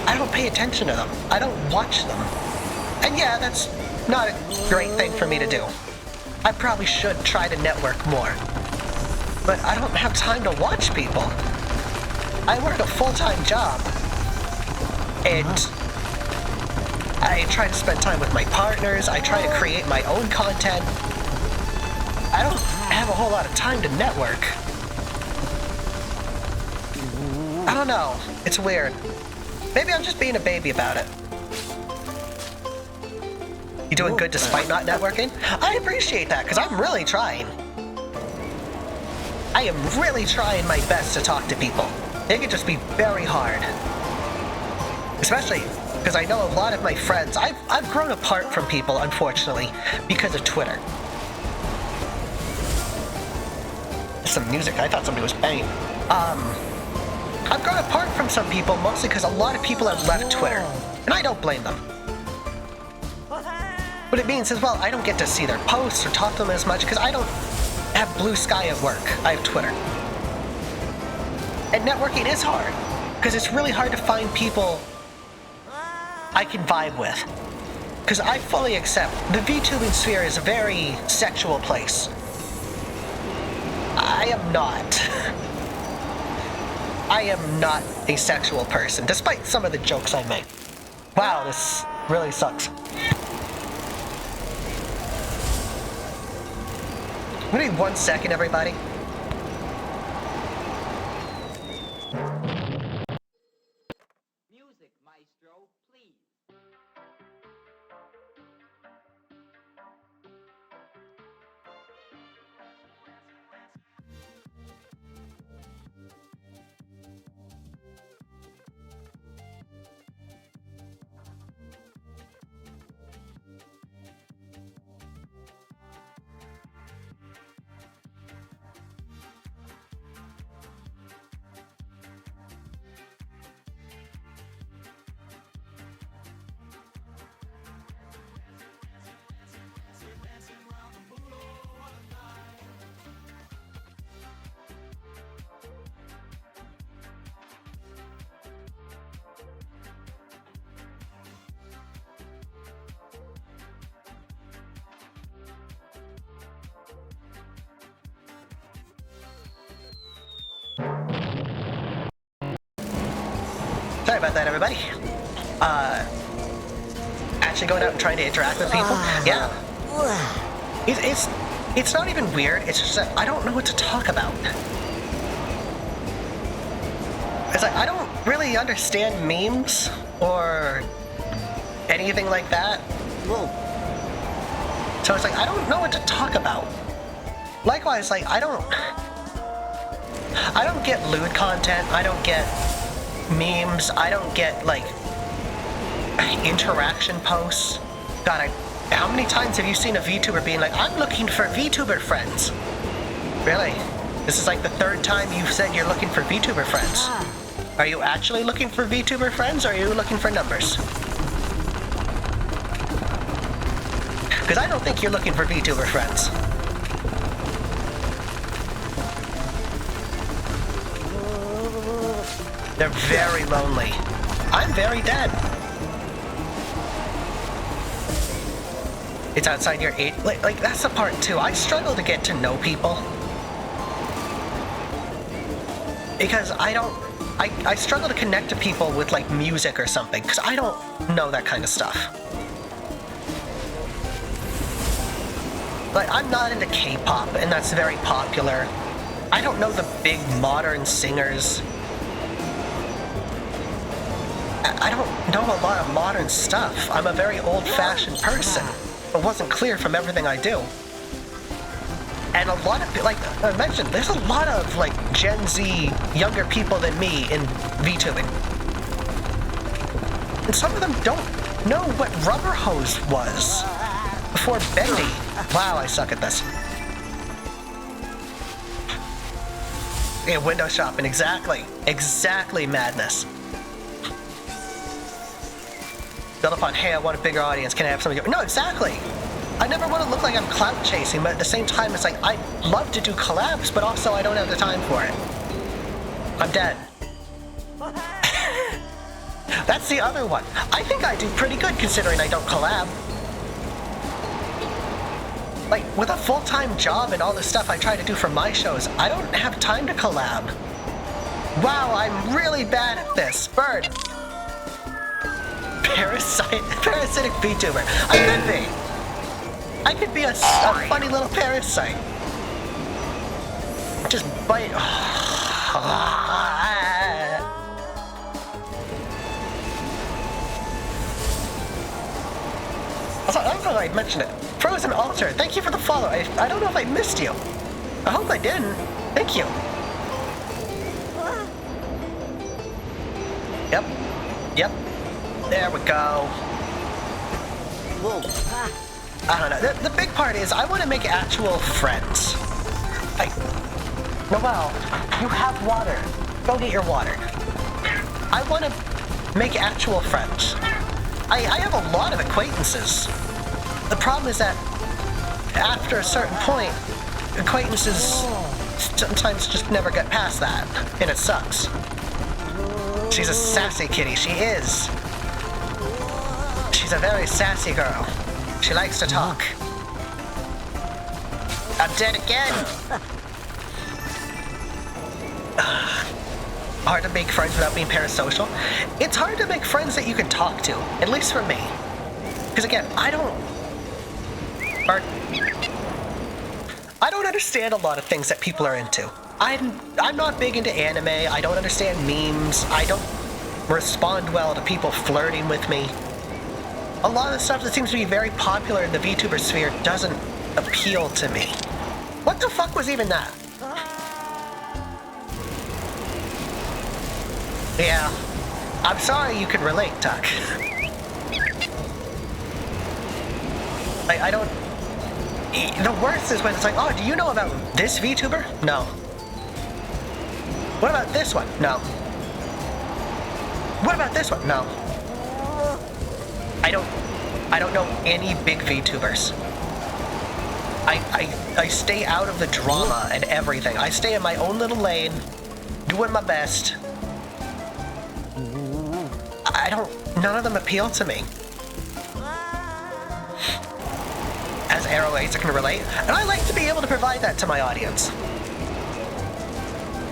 I don't pay attention to them. I don't watch them. And yeah, that's not a great thing for me to do. I probably should try to network more. But I don't have time to watch people. I work a full-time job. And I try to spend time with my partners. I try to create my own content. I don't have a whole lot of time to network. I don't know. It's weird. Maybe I'm just being a baby about it. You doing good despite not networking? I appreciate that, because I'm really trying. I am really trying my best to talk to people. It can just be very hard. Especially because I know a lot of my friends, I've grown apart from people, unfortunately, because of Twitter. Some music, I thought somebody was banging. I've grown apart from some people mostly because a lot of people have left Twitter, and I don't blame them. What it means is, well, I don't get to see their posts or talk to them as much because I don't have blue sky at work. I have Twitter. And networking is hard because it's really hard to find people I can vibe with. Because I fully accept the VTubing sphere is a very sexual place. I am not. I am not a sexual person, despite some of the jokes I make. Wow, this really sucks. We need 1 second, everybody. Music, maestro, please. Sorry about that, everybody. Actually going out and trying to interact with people. Yeah. It's not even weird. It's just that I don't know what to talk about. It's like I don't really understand memes or anything like that. So it's like I don't know what to talk about. Likewise, like I don't get lewd content. I don't get memes. I don't get like interaction posts. God, how many times have you seen a VTuber being like, I'm looking for VTuber friends? Really? This is like the 3rd time you've said you're looking for VTuber friends. Are you actually looking for VTuber friends, or are you looking for numbers? Because I don't think you're looking for VTuber friends. They're very lonely. I'm very dead. It's outside your age. Like that's the part too. I struggle to get to know people. Because I struggle to connect to people with like music or something. Because I don't know that kind of stuff. Like I'm not into K-pop, and that's very popular. I don't know the big modern singers. I don't know a lot of modern stuff. I'm a very old-fashioned person. It wasn't clear from everything I do. And a lot of, like I mentioned, there's a lot of like Gen Z younger people than me in VTubing. And some of them don't know what rubber hose was before Bendy. Wow, I suck at this. Yeah, window shopping, exactly. Exactly, madness. Build upon, hey, I want a bigger audience, can I have something? No, exactly. I never want to look like I'm clout chasing, but at the same time, it's like, I love to do collabs, but also I don't have the time for it. I'm dead. That's the other one. I think I do pretty good considering I don't collab. Like, with a full-time job and all the stuff I try to do for my shows, I don't have time to collab. Wow, I'm really bad at this. Bird. Parasitic VTuber. I could be a funny little parasite. Just bite. Also, I don't know if I mentioned it. Frozen Altar, thank you for the follow. I don't know if I missed you. I hope I didn't. Thank you. Yep. Yep. There we go. Whoa. I don't know. The big part is I want to make actual friends. Noelle, you have water. Go get your water. I want to make actual friends. I have a lot of acquaintances. The problem is that after a certain point, acquaintances sometimes just never get past that, and it sucks. She's a sassy kitty, she is. She's a very sassy girl. She likes to talk. I'm dead again! Hard to make friends without being parasocial. It's hard to make friends that you can talk to, at least for me. Because again, I don't understand a lot of things that people are into. I'm not big into anime, I don't understand memes, I don't respond well to people flirting with me. A lot of the stuff that seems to be very popular in the VTuber sphere doesn't appeal to me. What the fuck was even that? Yeah. I'm sorry you can relate, Tuck. I don't... The worst is when it's like, oh, do you know about this VTuber? No. What about this one? No. What about this one? No. I don't know any big VTubers. I stay out of the drama and everything. I stay in my own little lane, doing my best. None of them appeal to me. As Arrow Ace can relate, and I like to be able to provide that to my audience.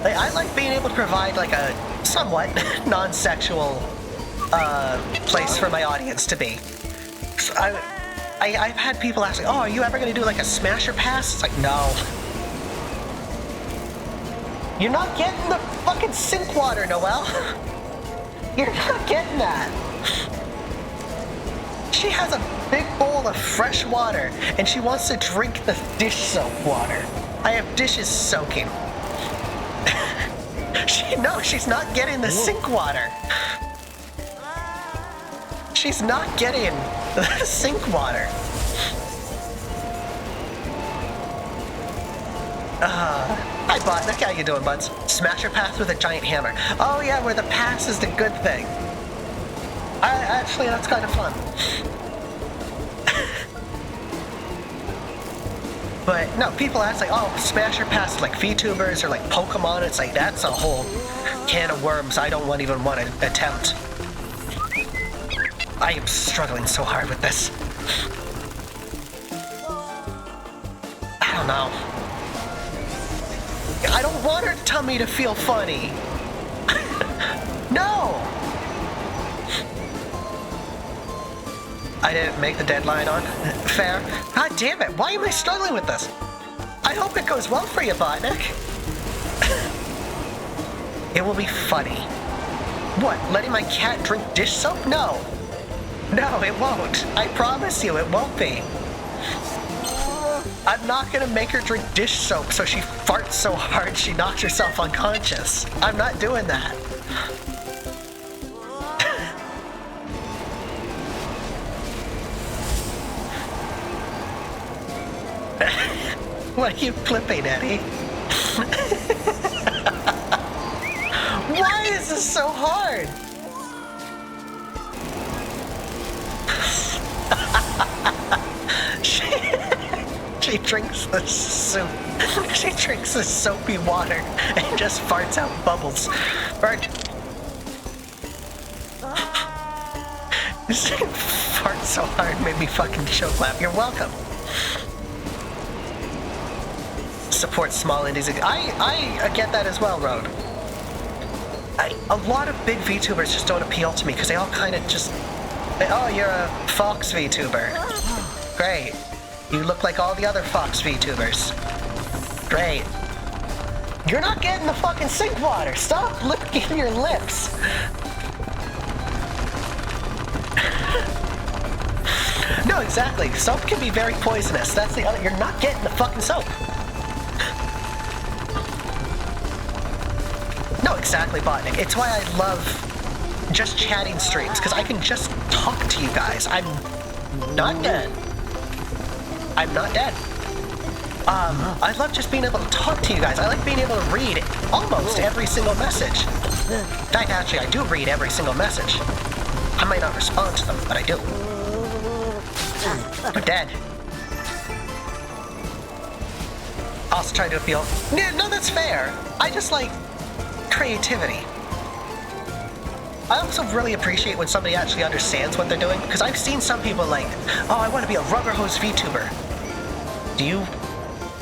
I like being able to provide like a somewhat non-sexual place for my audience to be. So I've had people ask, oh, are you ever going to do like a Smasher Pass? It's like, no. You're not getting the fucking sink water, Noelle. You're not getting that. She has a big bowl of fresh water, and she wants to drink the dish soap water. I have dishes soaking. She's not getting the sink water. She's not getting the sink water. Hi, Botnik. How you doing, buds? Smasher Path with a giant hammer. Oh, yeah, where the pass is the good thing. Actually, that's kind of fun. But, no, people ask, like, oh, Smasher Pass, like, VTubers or, like, Pokemon. It's like, that's a whole can of worms I don't even want to attempt. I am struggling so hard with this. I don't know. I don't want her tummy to feel funny. No! I didn't make the deadline on. Fair. God damn it, why am I struggling with this? I hope it goes well for you, Botnik. It will be funny. What, letting my cat drink dish soap? No. No, it won't. I promise you, it won't be. I'm not gonna make her drink dish soap so she farts so hard she knocks herself unconscious. I'm not doing that. What are you clipping, Eddie? Why is this so hard? She drinks the soup. She drinks the soapy water and just farts out bubbles. Bird. Fart so hard made me fucking choke laugh. You're welcome. Support small indies. I get that as well, Road. A lot of big VTubers just don't appeal to me because they all kind of just... Oh, you're a Fox VTuber. Great. You look like all the other Fox VTubers. Great. You're not getting the fucking sink water. Stop licking your lips. No, exactly. Soap can be very poisonous. That's the other... You're not getting the fucking soap. No, exactly, Botnik. It's why I love just chatting streams, because I can just talk to you guys. I'm not dead. I'm not dead. I love just being able to talk to you guys. I like being able to read almost every single message. In fact, actually, I do read every single message. I might not respond to them, but I do. I'm dead. Also trying to appeal. Yeah, no, that's fair. I just like creativity. I also really appreciate when somebody actually understands what they're doing, because I've seen some people like, oh, I want to be a rubber hose VTuber. Do you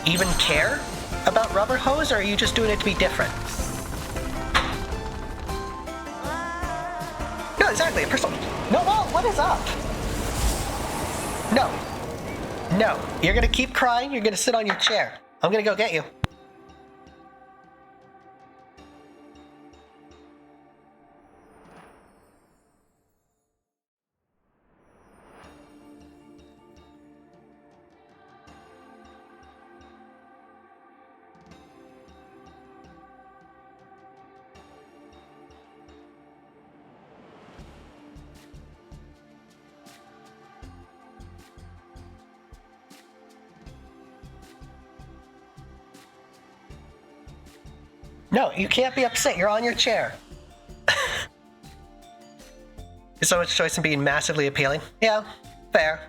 even care about rubber hose, or are you just doing it to be different? No, exactly. No, well, what is up? No. No. You're gonna keep crying, you're gonna sit on your chair. I'm gonna go get you. No, you can't be upset. You're on your chair. There's so much choice in being massively appealing. Yeah, fair.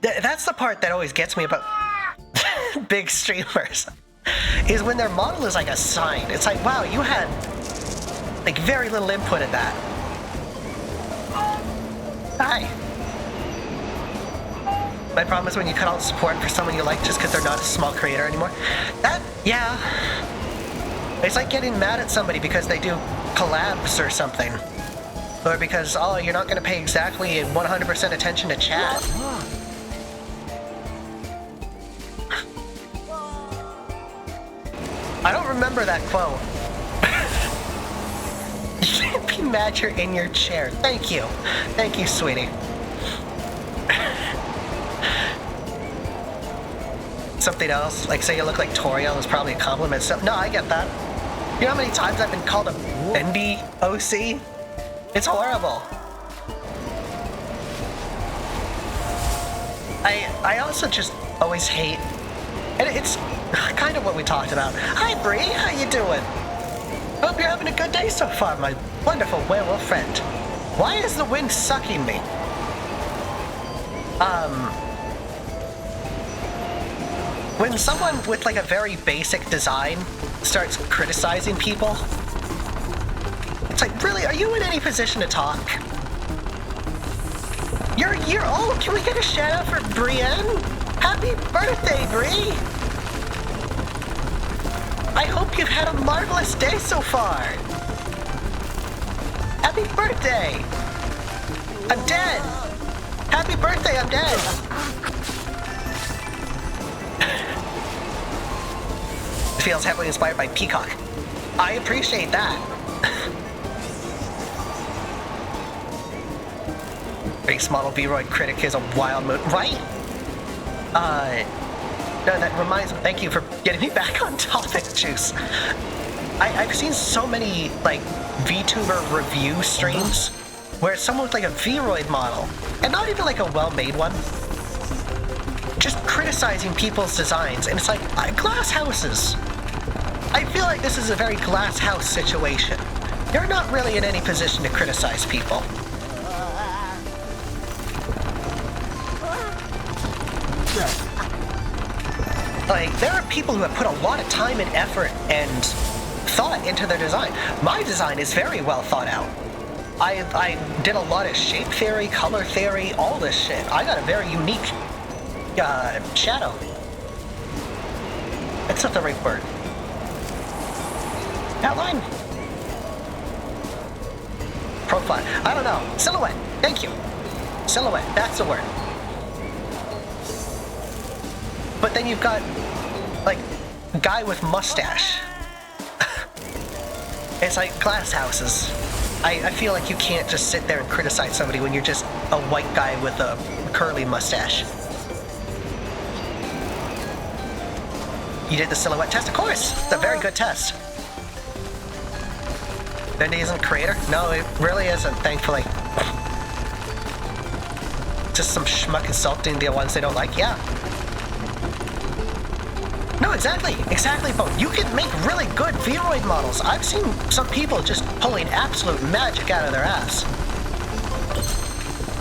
That's the part that always gets me about big streamers, is when their model is like a sign. It's like, wow, you had like very little input in that. Hi. My problem is when you cut out support for someone you like just because they're not a small creator anymore. That, yeah. It's like getting mad at somebody because they do collabs or something. Or because, oh, you're not going to pay exactly 100% attention to chat. I don't remember that quote. You can't be mad you're in your chair. Thank you. Thank you, sweetie. Something else, like say you look like Toriel, is probably a compliment. So, no, I get that. You know how many times I've been called a bendy OC? It's horrible. I also just always hate, and it's kind of what we talked about. Hi Bree, how you doing? Hope you're having a good day so far, my wonderful werewolf friend. Why is the wind sucking me? When someone with like a very basic design starts criticizing people, it's like, really, are you in any position to talk? You're old. Can we get a shout out for Brienne? Happy birthday, Brie! I hope you've had a marvelous day so far. Happy birthday! I'm dead. Happy birthday, I'm dead. Feels heavily inspired by Peacock. I appreciate that. Base model V-Roid critic is a wild mood, right? No, that reminds me, thank you for getting me back on topic, Juice. I've seen so many, like, VTuber review streams where it's someone with, like, a V-Roid model, and not even, like, a well-made one, just criticizing people's designs, and it's like, glass houses. I feel like this is a very glass house situation. You're not really in any position to criticize people. Like, there are people who have put a lot of time and effort and thought into their design. My design is very well thought out. I did a lot of shape theory, color theory, all this shit. I got a very unique shadow. That's not the right word. Outline? Profile. I don't know. Silhouette. Thank you. Silhouette. That's the word. But then you've got, like, guy with mustache. It's like glass houses. I feel like you can't just sit there and criticize somebody when you're just a white guy with a curly mustache. You did the silhouette test? Of course! It's a very good test. Then he isn't creator? No, it really isn't, thankfully. Just some schmuck insulting the ones they don't like, yeah. No, exactly, Bo. You can make really good Vroid models. I've seen some people just pulling absolute magic out of their ass.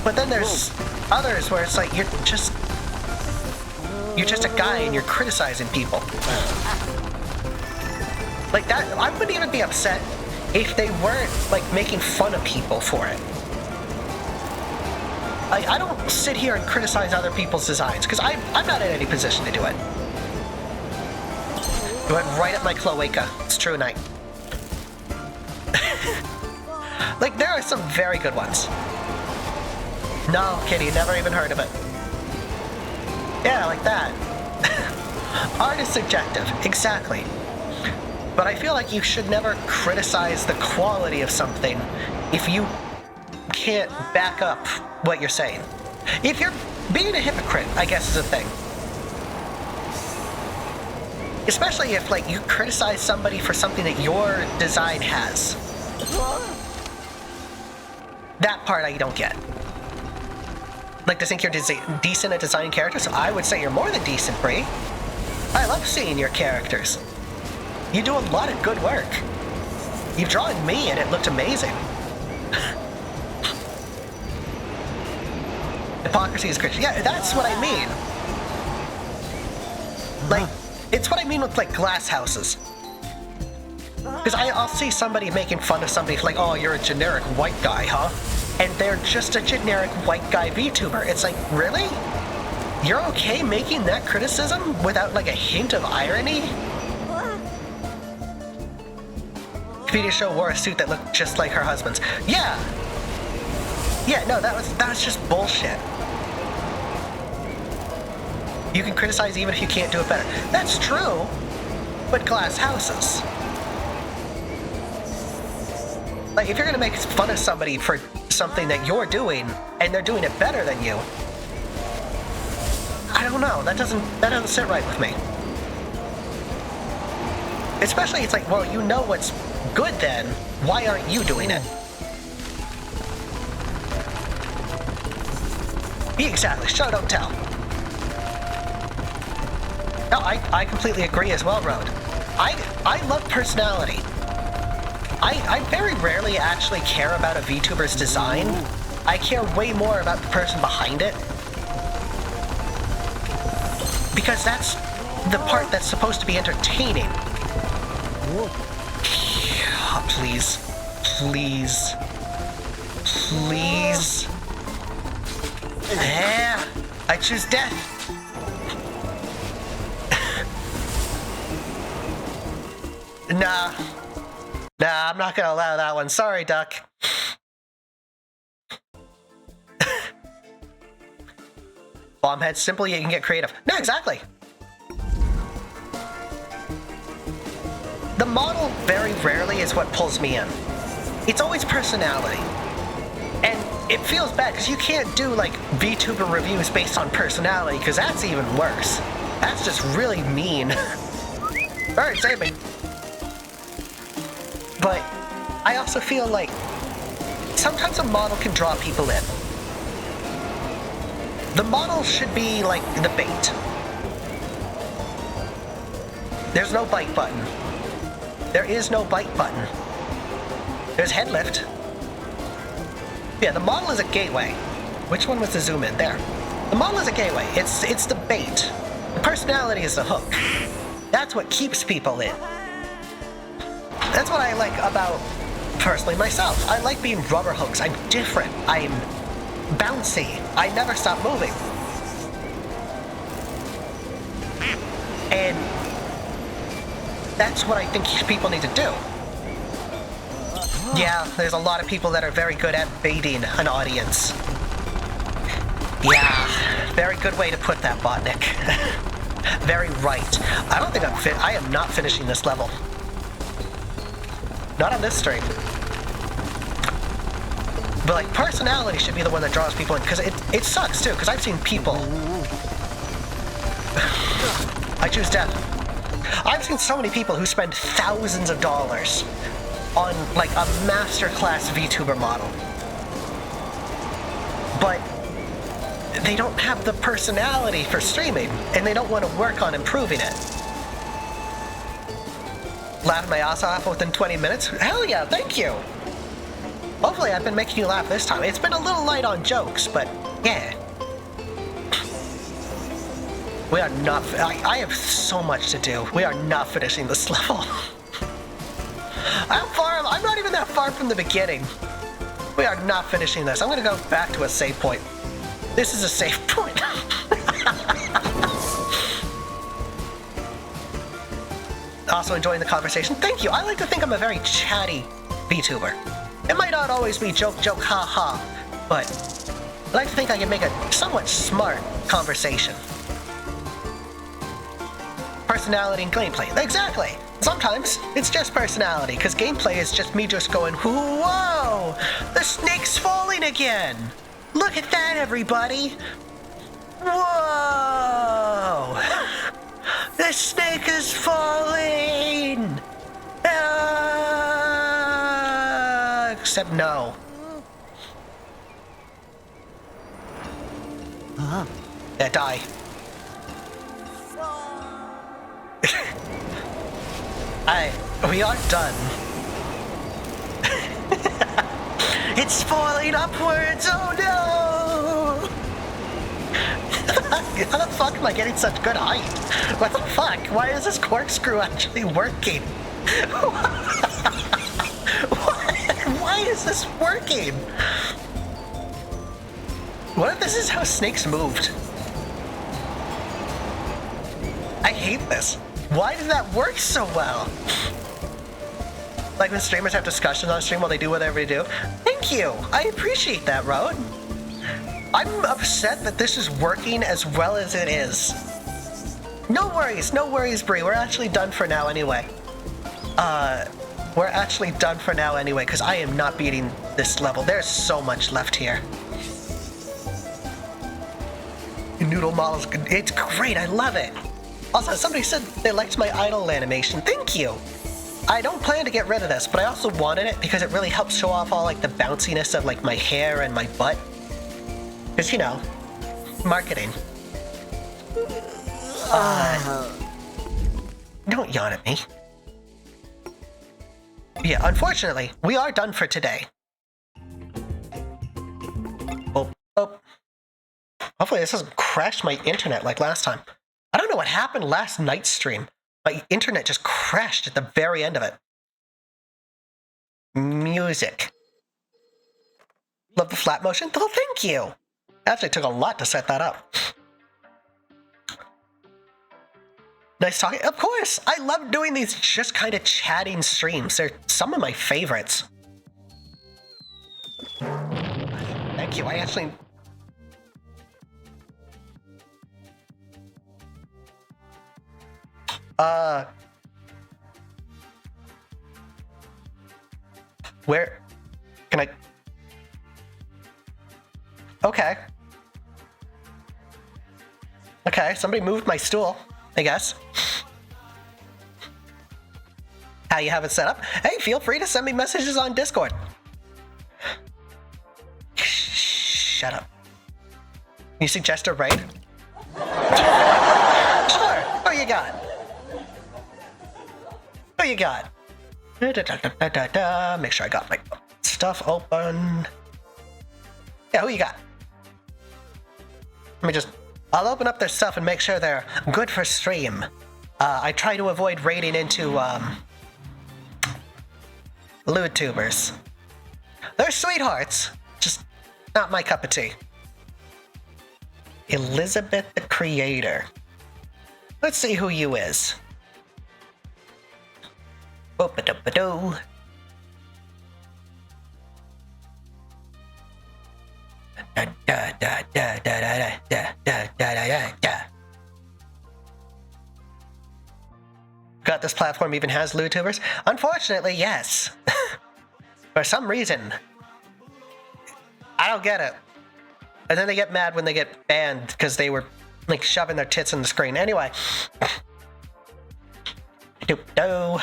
But then there's others where it's like you're just a guy and you're criticizing people. Like that, I wouldn't even be upset if they weren't like making fun of people for it. I don't sit here and criticize other people's designs because I'm not in any position to do it. You went right at my cloaca. It's true, Knight. Like, there are some very good ones. No, Kitty, never even heard of it. Yeah, like that. Art is subjective, exactly. But I feel like you should never criticize the quality of something if you can't back up what you're saying. If you're being a hypocrite, I guess is a thing. Especially if, like, you criticize somebody for something that your design has. That part I don't get. Like, to think you're decent at designing characters? I would say you're more than decent, Bree. I love seeing your characters. You do a lot of good work. You've drawn me and it looked amazing. Hypocrisy is Christian. Yeah, that's what I mean. Like, it's what I mean with, like, glass houses. Because I'll see somebody making fun of somebody like, oh, you're a generic white guy, huh? And they're just a generic white guy VTuber. It's like, really? You're okay making that criticism without, like, a hint of irony? Video show wore a suit that looked just like her husband's. Yeah! Yeah, no, that was just bullshit. You can criticize even if you can't do it better. That's true, but glass houses. Like, if you're gonna make fun of somebody for something that you're doing, and they're doing it better than you, I don't know, that doesn't sit right with me. Especially, it's like, well, you know what's good then, why aren't you doing it? Exactly, show don't tell. No, I completely agree as well, Road. I love personality. I very rarely actually care about a VTuber's design. I care way more about the person behind it. Because that's the part that's supposed to be entertaining. Oh, please. Please. Please. Yeah, I choose death. Nah, I'm not gonna allow that one. Sorry, Duck. Bombhead, simple, you can get creative. No, exactly. The model very rarely is what pulls me in. It's always personality. And it feels bad because you can't do like VTuber reviews based on personality because that's even worse. That's just really mean. Alright, save me. But I also feel like sometimes a model can draw people in. The model should be like the bait. There's no bite button. There is no bite button. There's head lift. Yeah, the model is a gateway. Which one was the zoom in? There. The model is a gateway. It's the bait. The personality is the hook. That's what keeps people in. That's what I like about personally myself. I like being rubber hooks. I'm different. I'm bouncy. I never stop moving. And that's what I think people need to do. Yeah, there's a lot of people that are very good at baiting an audience. Yeah, very good way to put that, Botnik. Very right. I don't think I am not finishing this level. Not on this stream. But like, personality should be the one that draws people in, because it sucks too, because I've seen people... I choose death. I've seen so many people who spend thousands of dollars on like a masterclass VTuber model. But they don't have the personality for streaming, and they don't want to work on improving it. Laughed my ass off within 20 minutes? Hell yeah, thank you! Hopefully I've been making you laugh this time. It's been a little light on jokes, but yeah. We are not... I have so much to do. We are not finishing this level. I'm not even that far from the beginning. We are not finishing this. I'm gonna go back to a save point. This is a save point. Also enjoying the conversation. Thank you. I like to think I'm a very chatty VTuber. It might not always be joke, joke, ha, ha, but I like to think I can make a somewhat smart conversation. Personality and gameplay. Exactly. Sometimes it's just personality, because gameplay is just me just going, whoa, the snake's falling again. Look at that, everybody. Whoa. The snake is falling. Except no. Yeah, die. We are done. It's falling upwards, oh no! How the fuck am I getting such good height? What the fuck? Why is this corkscrew actually working? Why is this working? What if this is how snakes moved? I hate this. Why does that work so well? Like when streamers have discussions on stream while they do whatever they do. Thank you! I appreciate that, Road. I'm upset that this is working as well as it is. No worries, Bree. We're actually done for now anyway. We're actually done for now anyway, because I am not beating this level. There's so much left here. Noodle models, it's great, I love it. Also, somebody said they liked my idle animation. Thank you! I don't plan to get rid of this, but I also wanted it because it really helps show off all like the bounciness of like my hair and my butt. Because, you know, marketing. Don't yawn at me. Yeah, unfortunately, we are done for today. Oh. Hopefully this doesn't crash my internet like last time. I don't know what happened last night's stream. My internet just crashed at the very end of it. Music. Love the flat motion? Oh, thank you! Actually, it took a lot to set that up. Nice talking. Of course! I love doing these just kind of chatting streams. They're some of my favorites. Thank you. I actually... Where... Can I... Okay. Okay, somebody moved my stool, I guess. How you have it set up? Hey, feel free to send me messages on Discord. Shut up. You suggest a raid? Sure, who you got? Who you got? Make sure I got my stuff open. Yeah, who you got? Let me just... I'll open up their stuff and make sure they're good for stream. I try to avoid raiding into, Lewd tubers. They're sweethearts, just not my cup of tea. Elizabeth the Creator. Let's see who you is. Boop-a-doop-a-doo. Got this platform even has LewTubers? Unfortunately, yes. For some reason. I don't get it. And then they get mad when they get banned because they were like shoving their tits in the screen. Anyway. Doop-doo.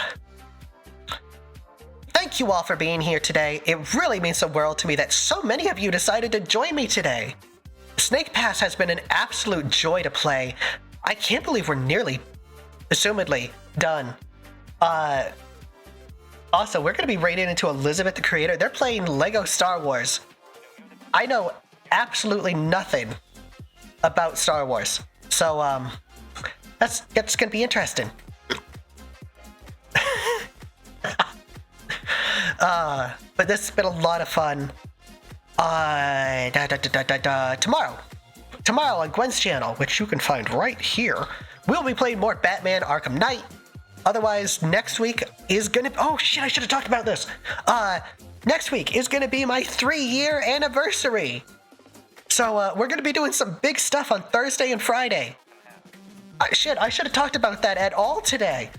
Thank you all for being here today. It really means the world to me that so many of you decided to join me today. Snake Pass has been an absolute joy to play. I can't believe we're nearly, assumedly, done. Also, we're going to be raiding into Elizabeth the Creator. They're playing Lego Star Wars. I know absolutely nothing about Star Wars. So, that's going to be interesting. But this has been a lot of fun. Tomorrow on Gwen's channel, which you can find right here, we'll be playing more Batman Arkham Knight. Otherwise, next week is gonna... Oh shit, I should have talked about this. Next week is gonna be my 3-year anniversary. So, we're gonna be doing some big stuff on Thursday and Friday. I should have talked about that at all today.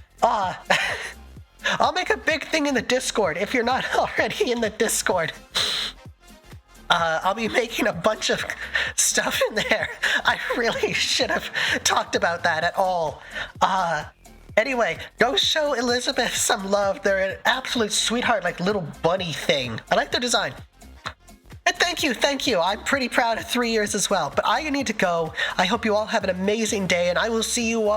I'll make a big thing in the Discord if you're not already in the Discord. I'll be making a bunch of stuff in there. I really should have talked about that at all. Anyway, go show Elizabeth some love. They're an absolute sweetheart, like little bunny thing. I like their design. And thank you. I'm pretty proud of 3 years as well. But I need to go. I hope you all have an amazing day, and I will see you all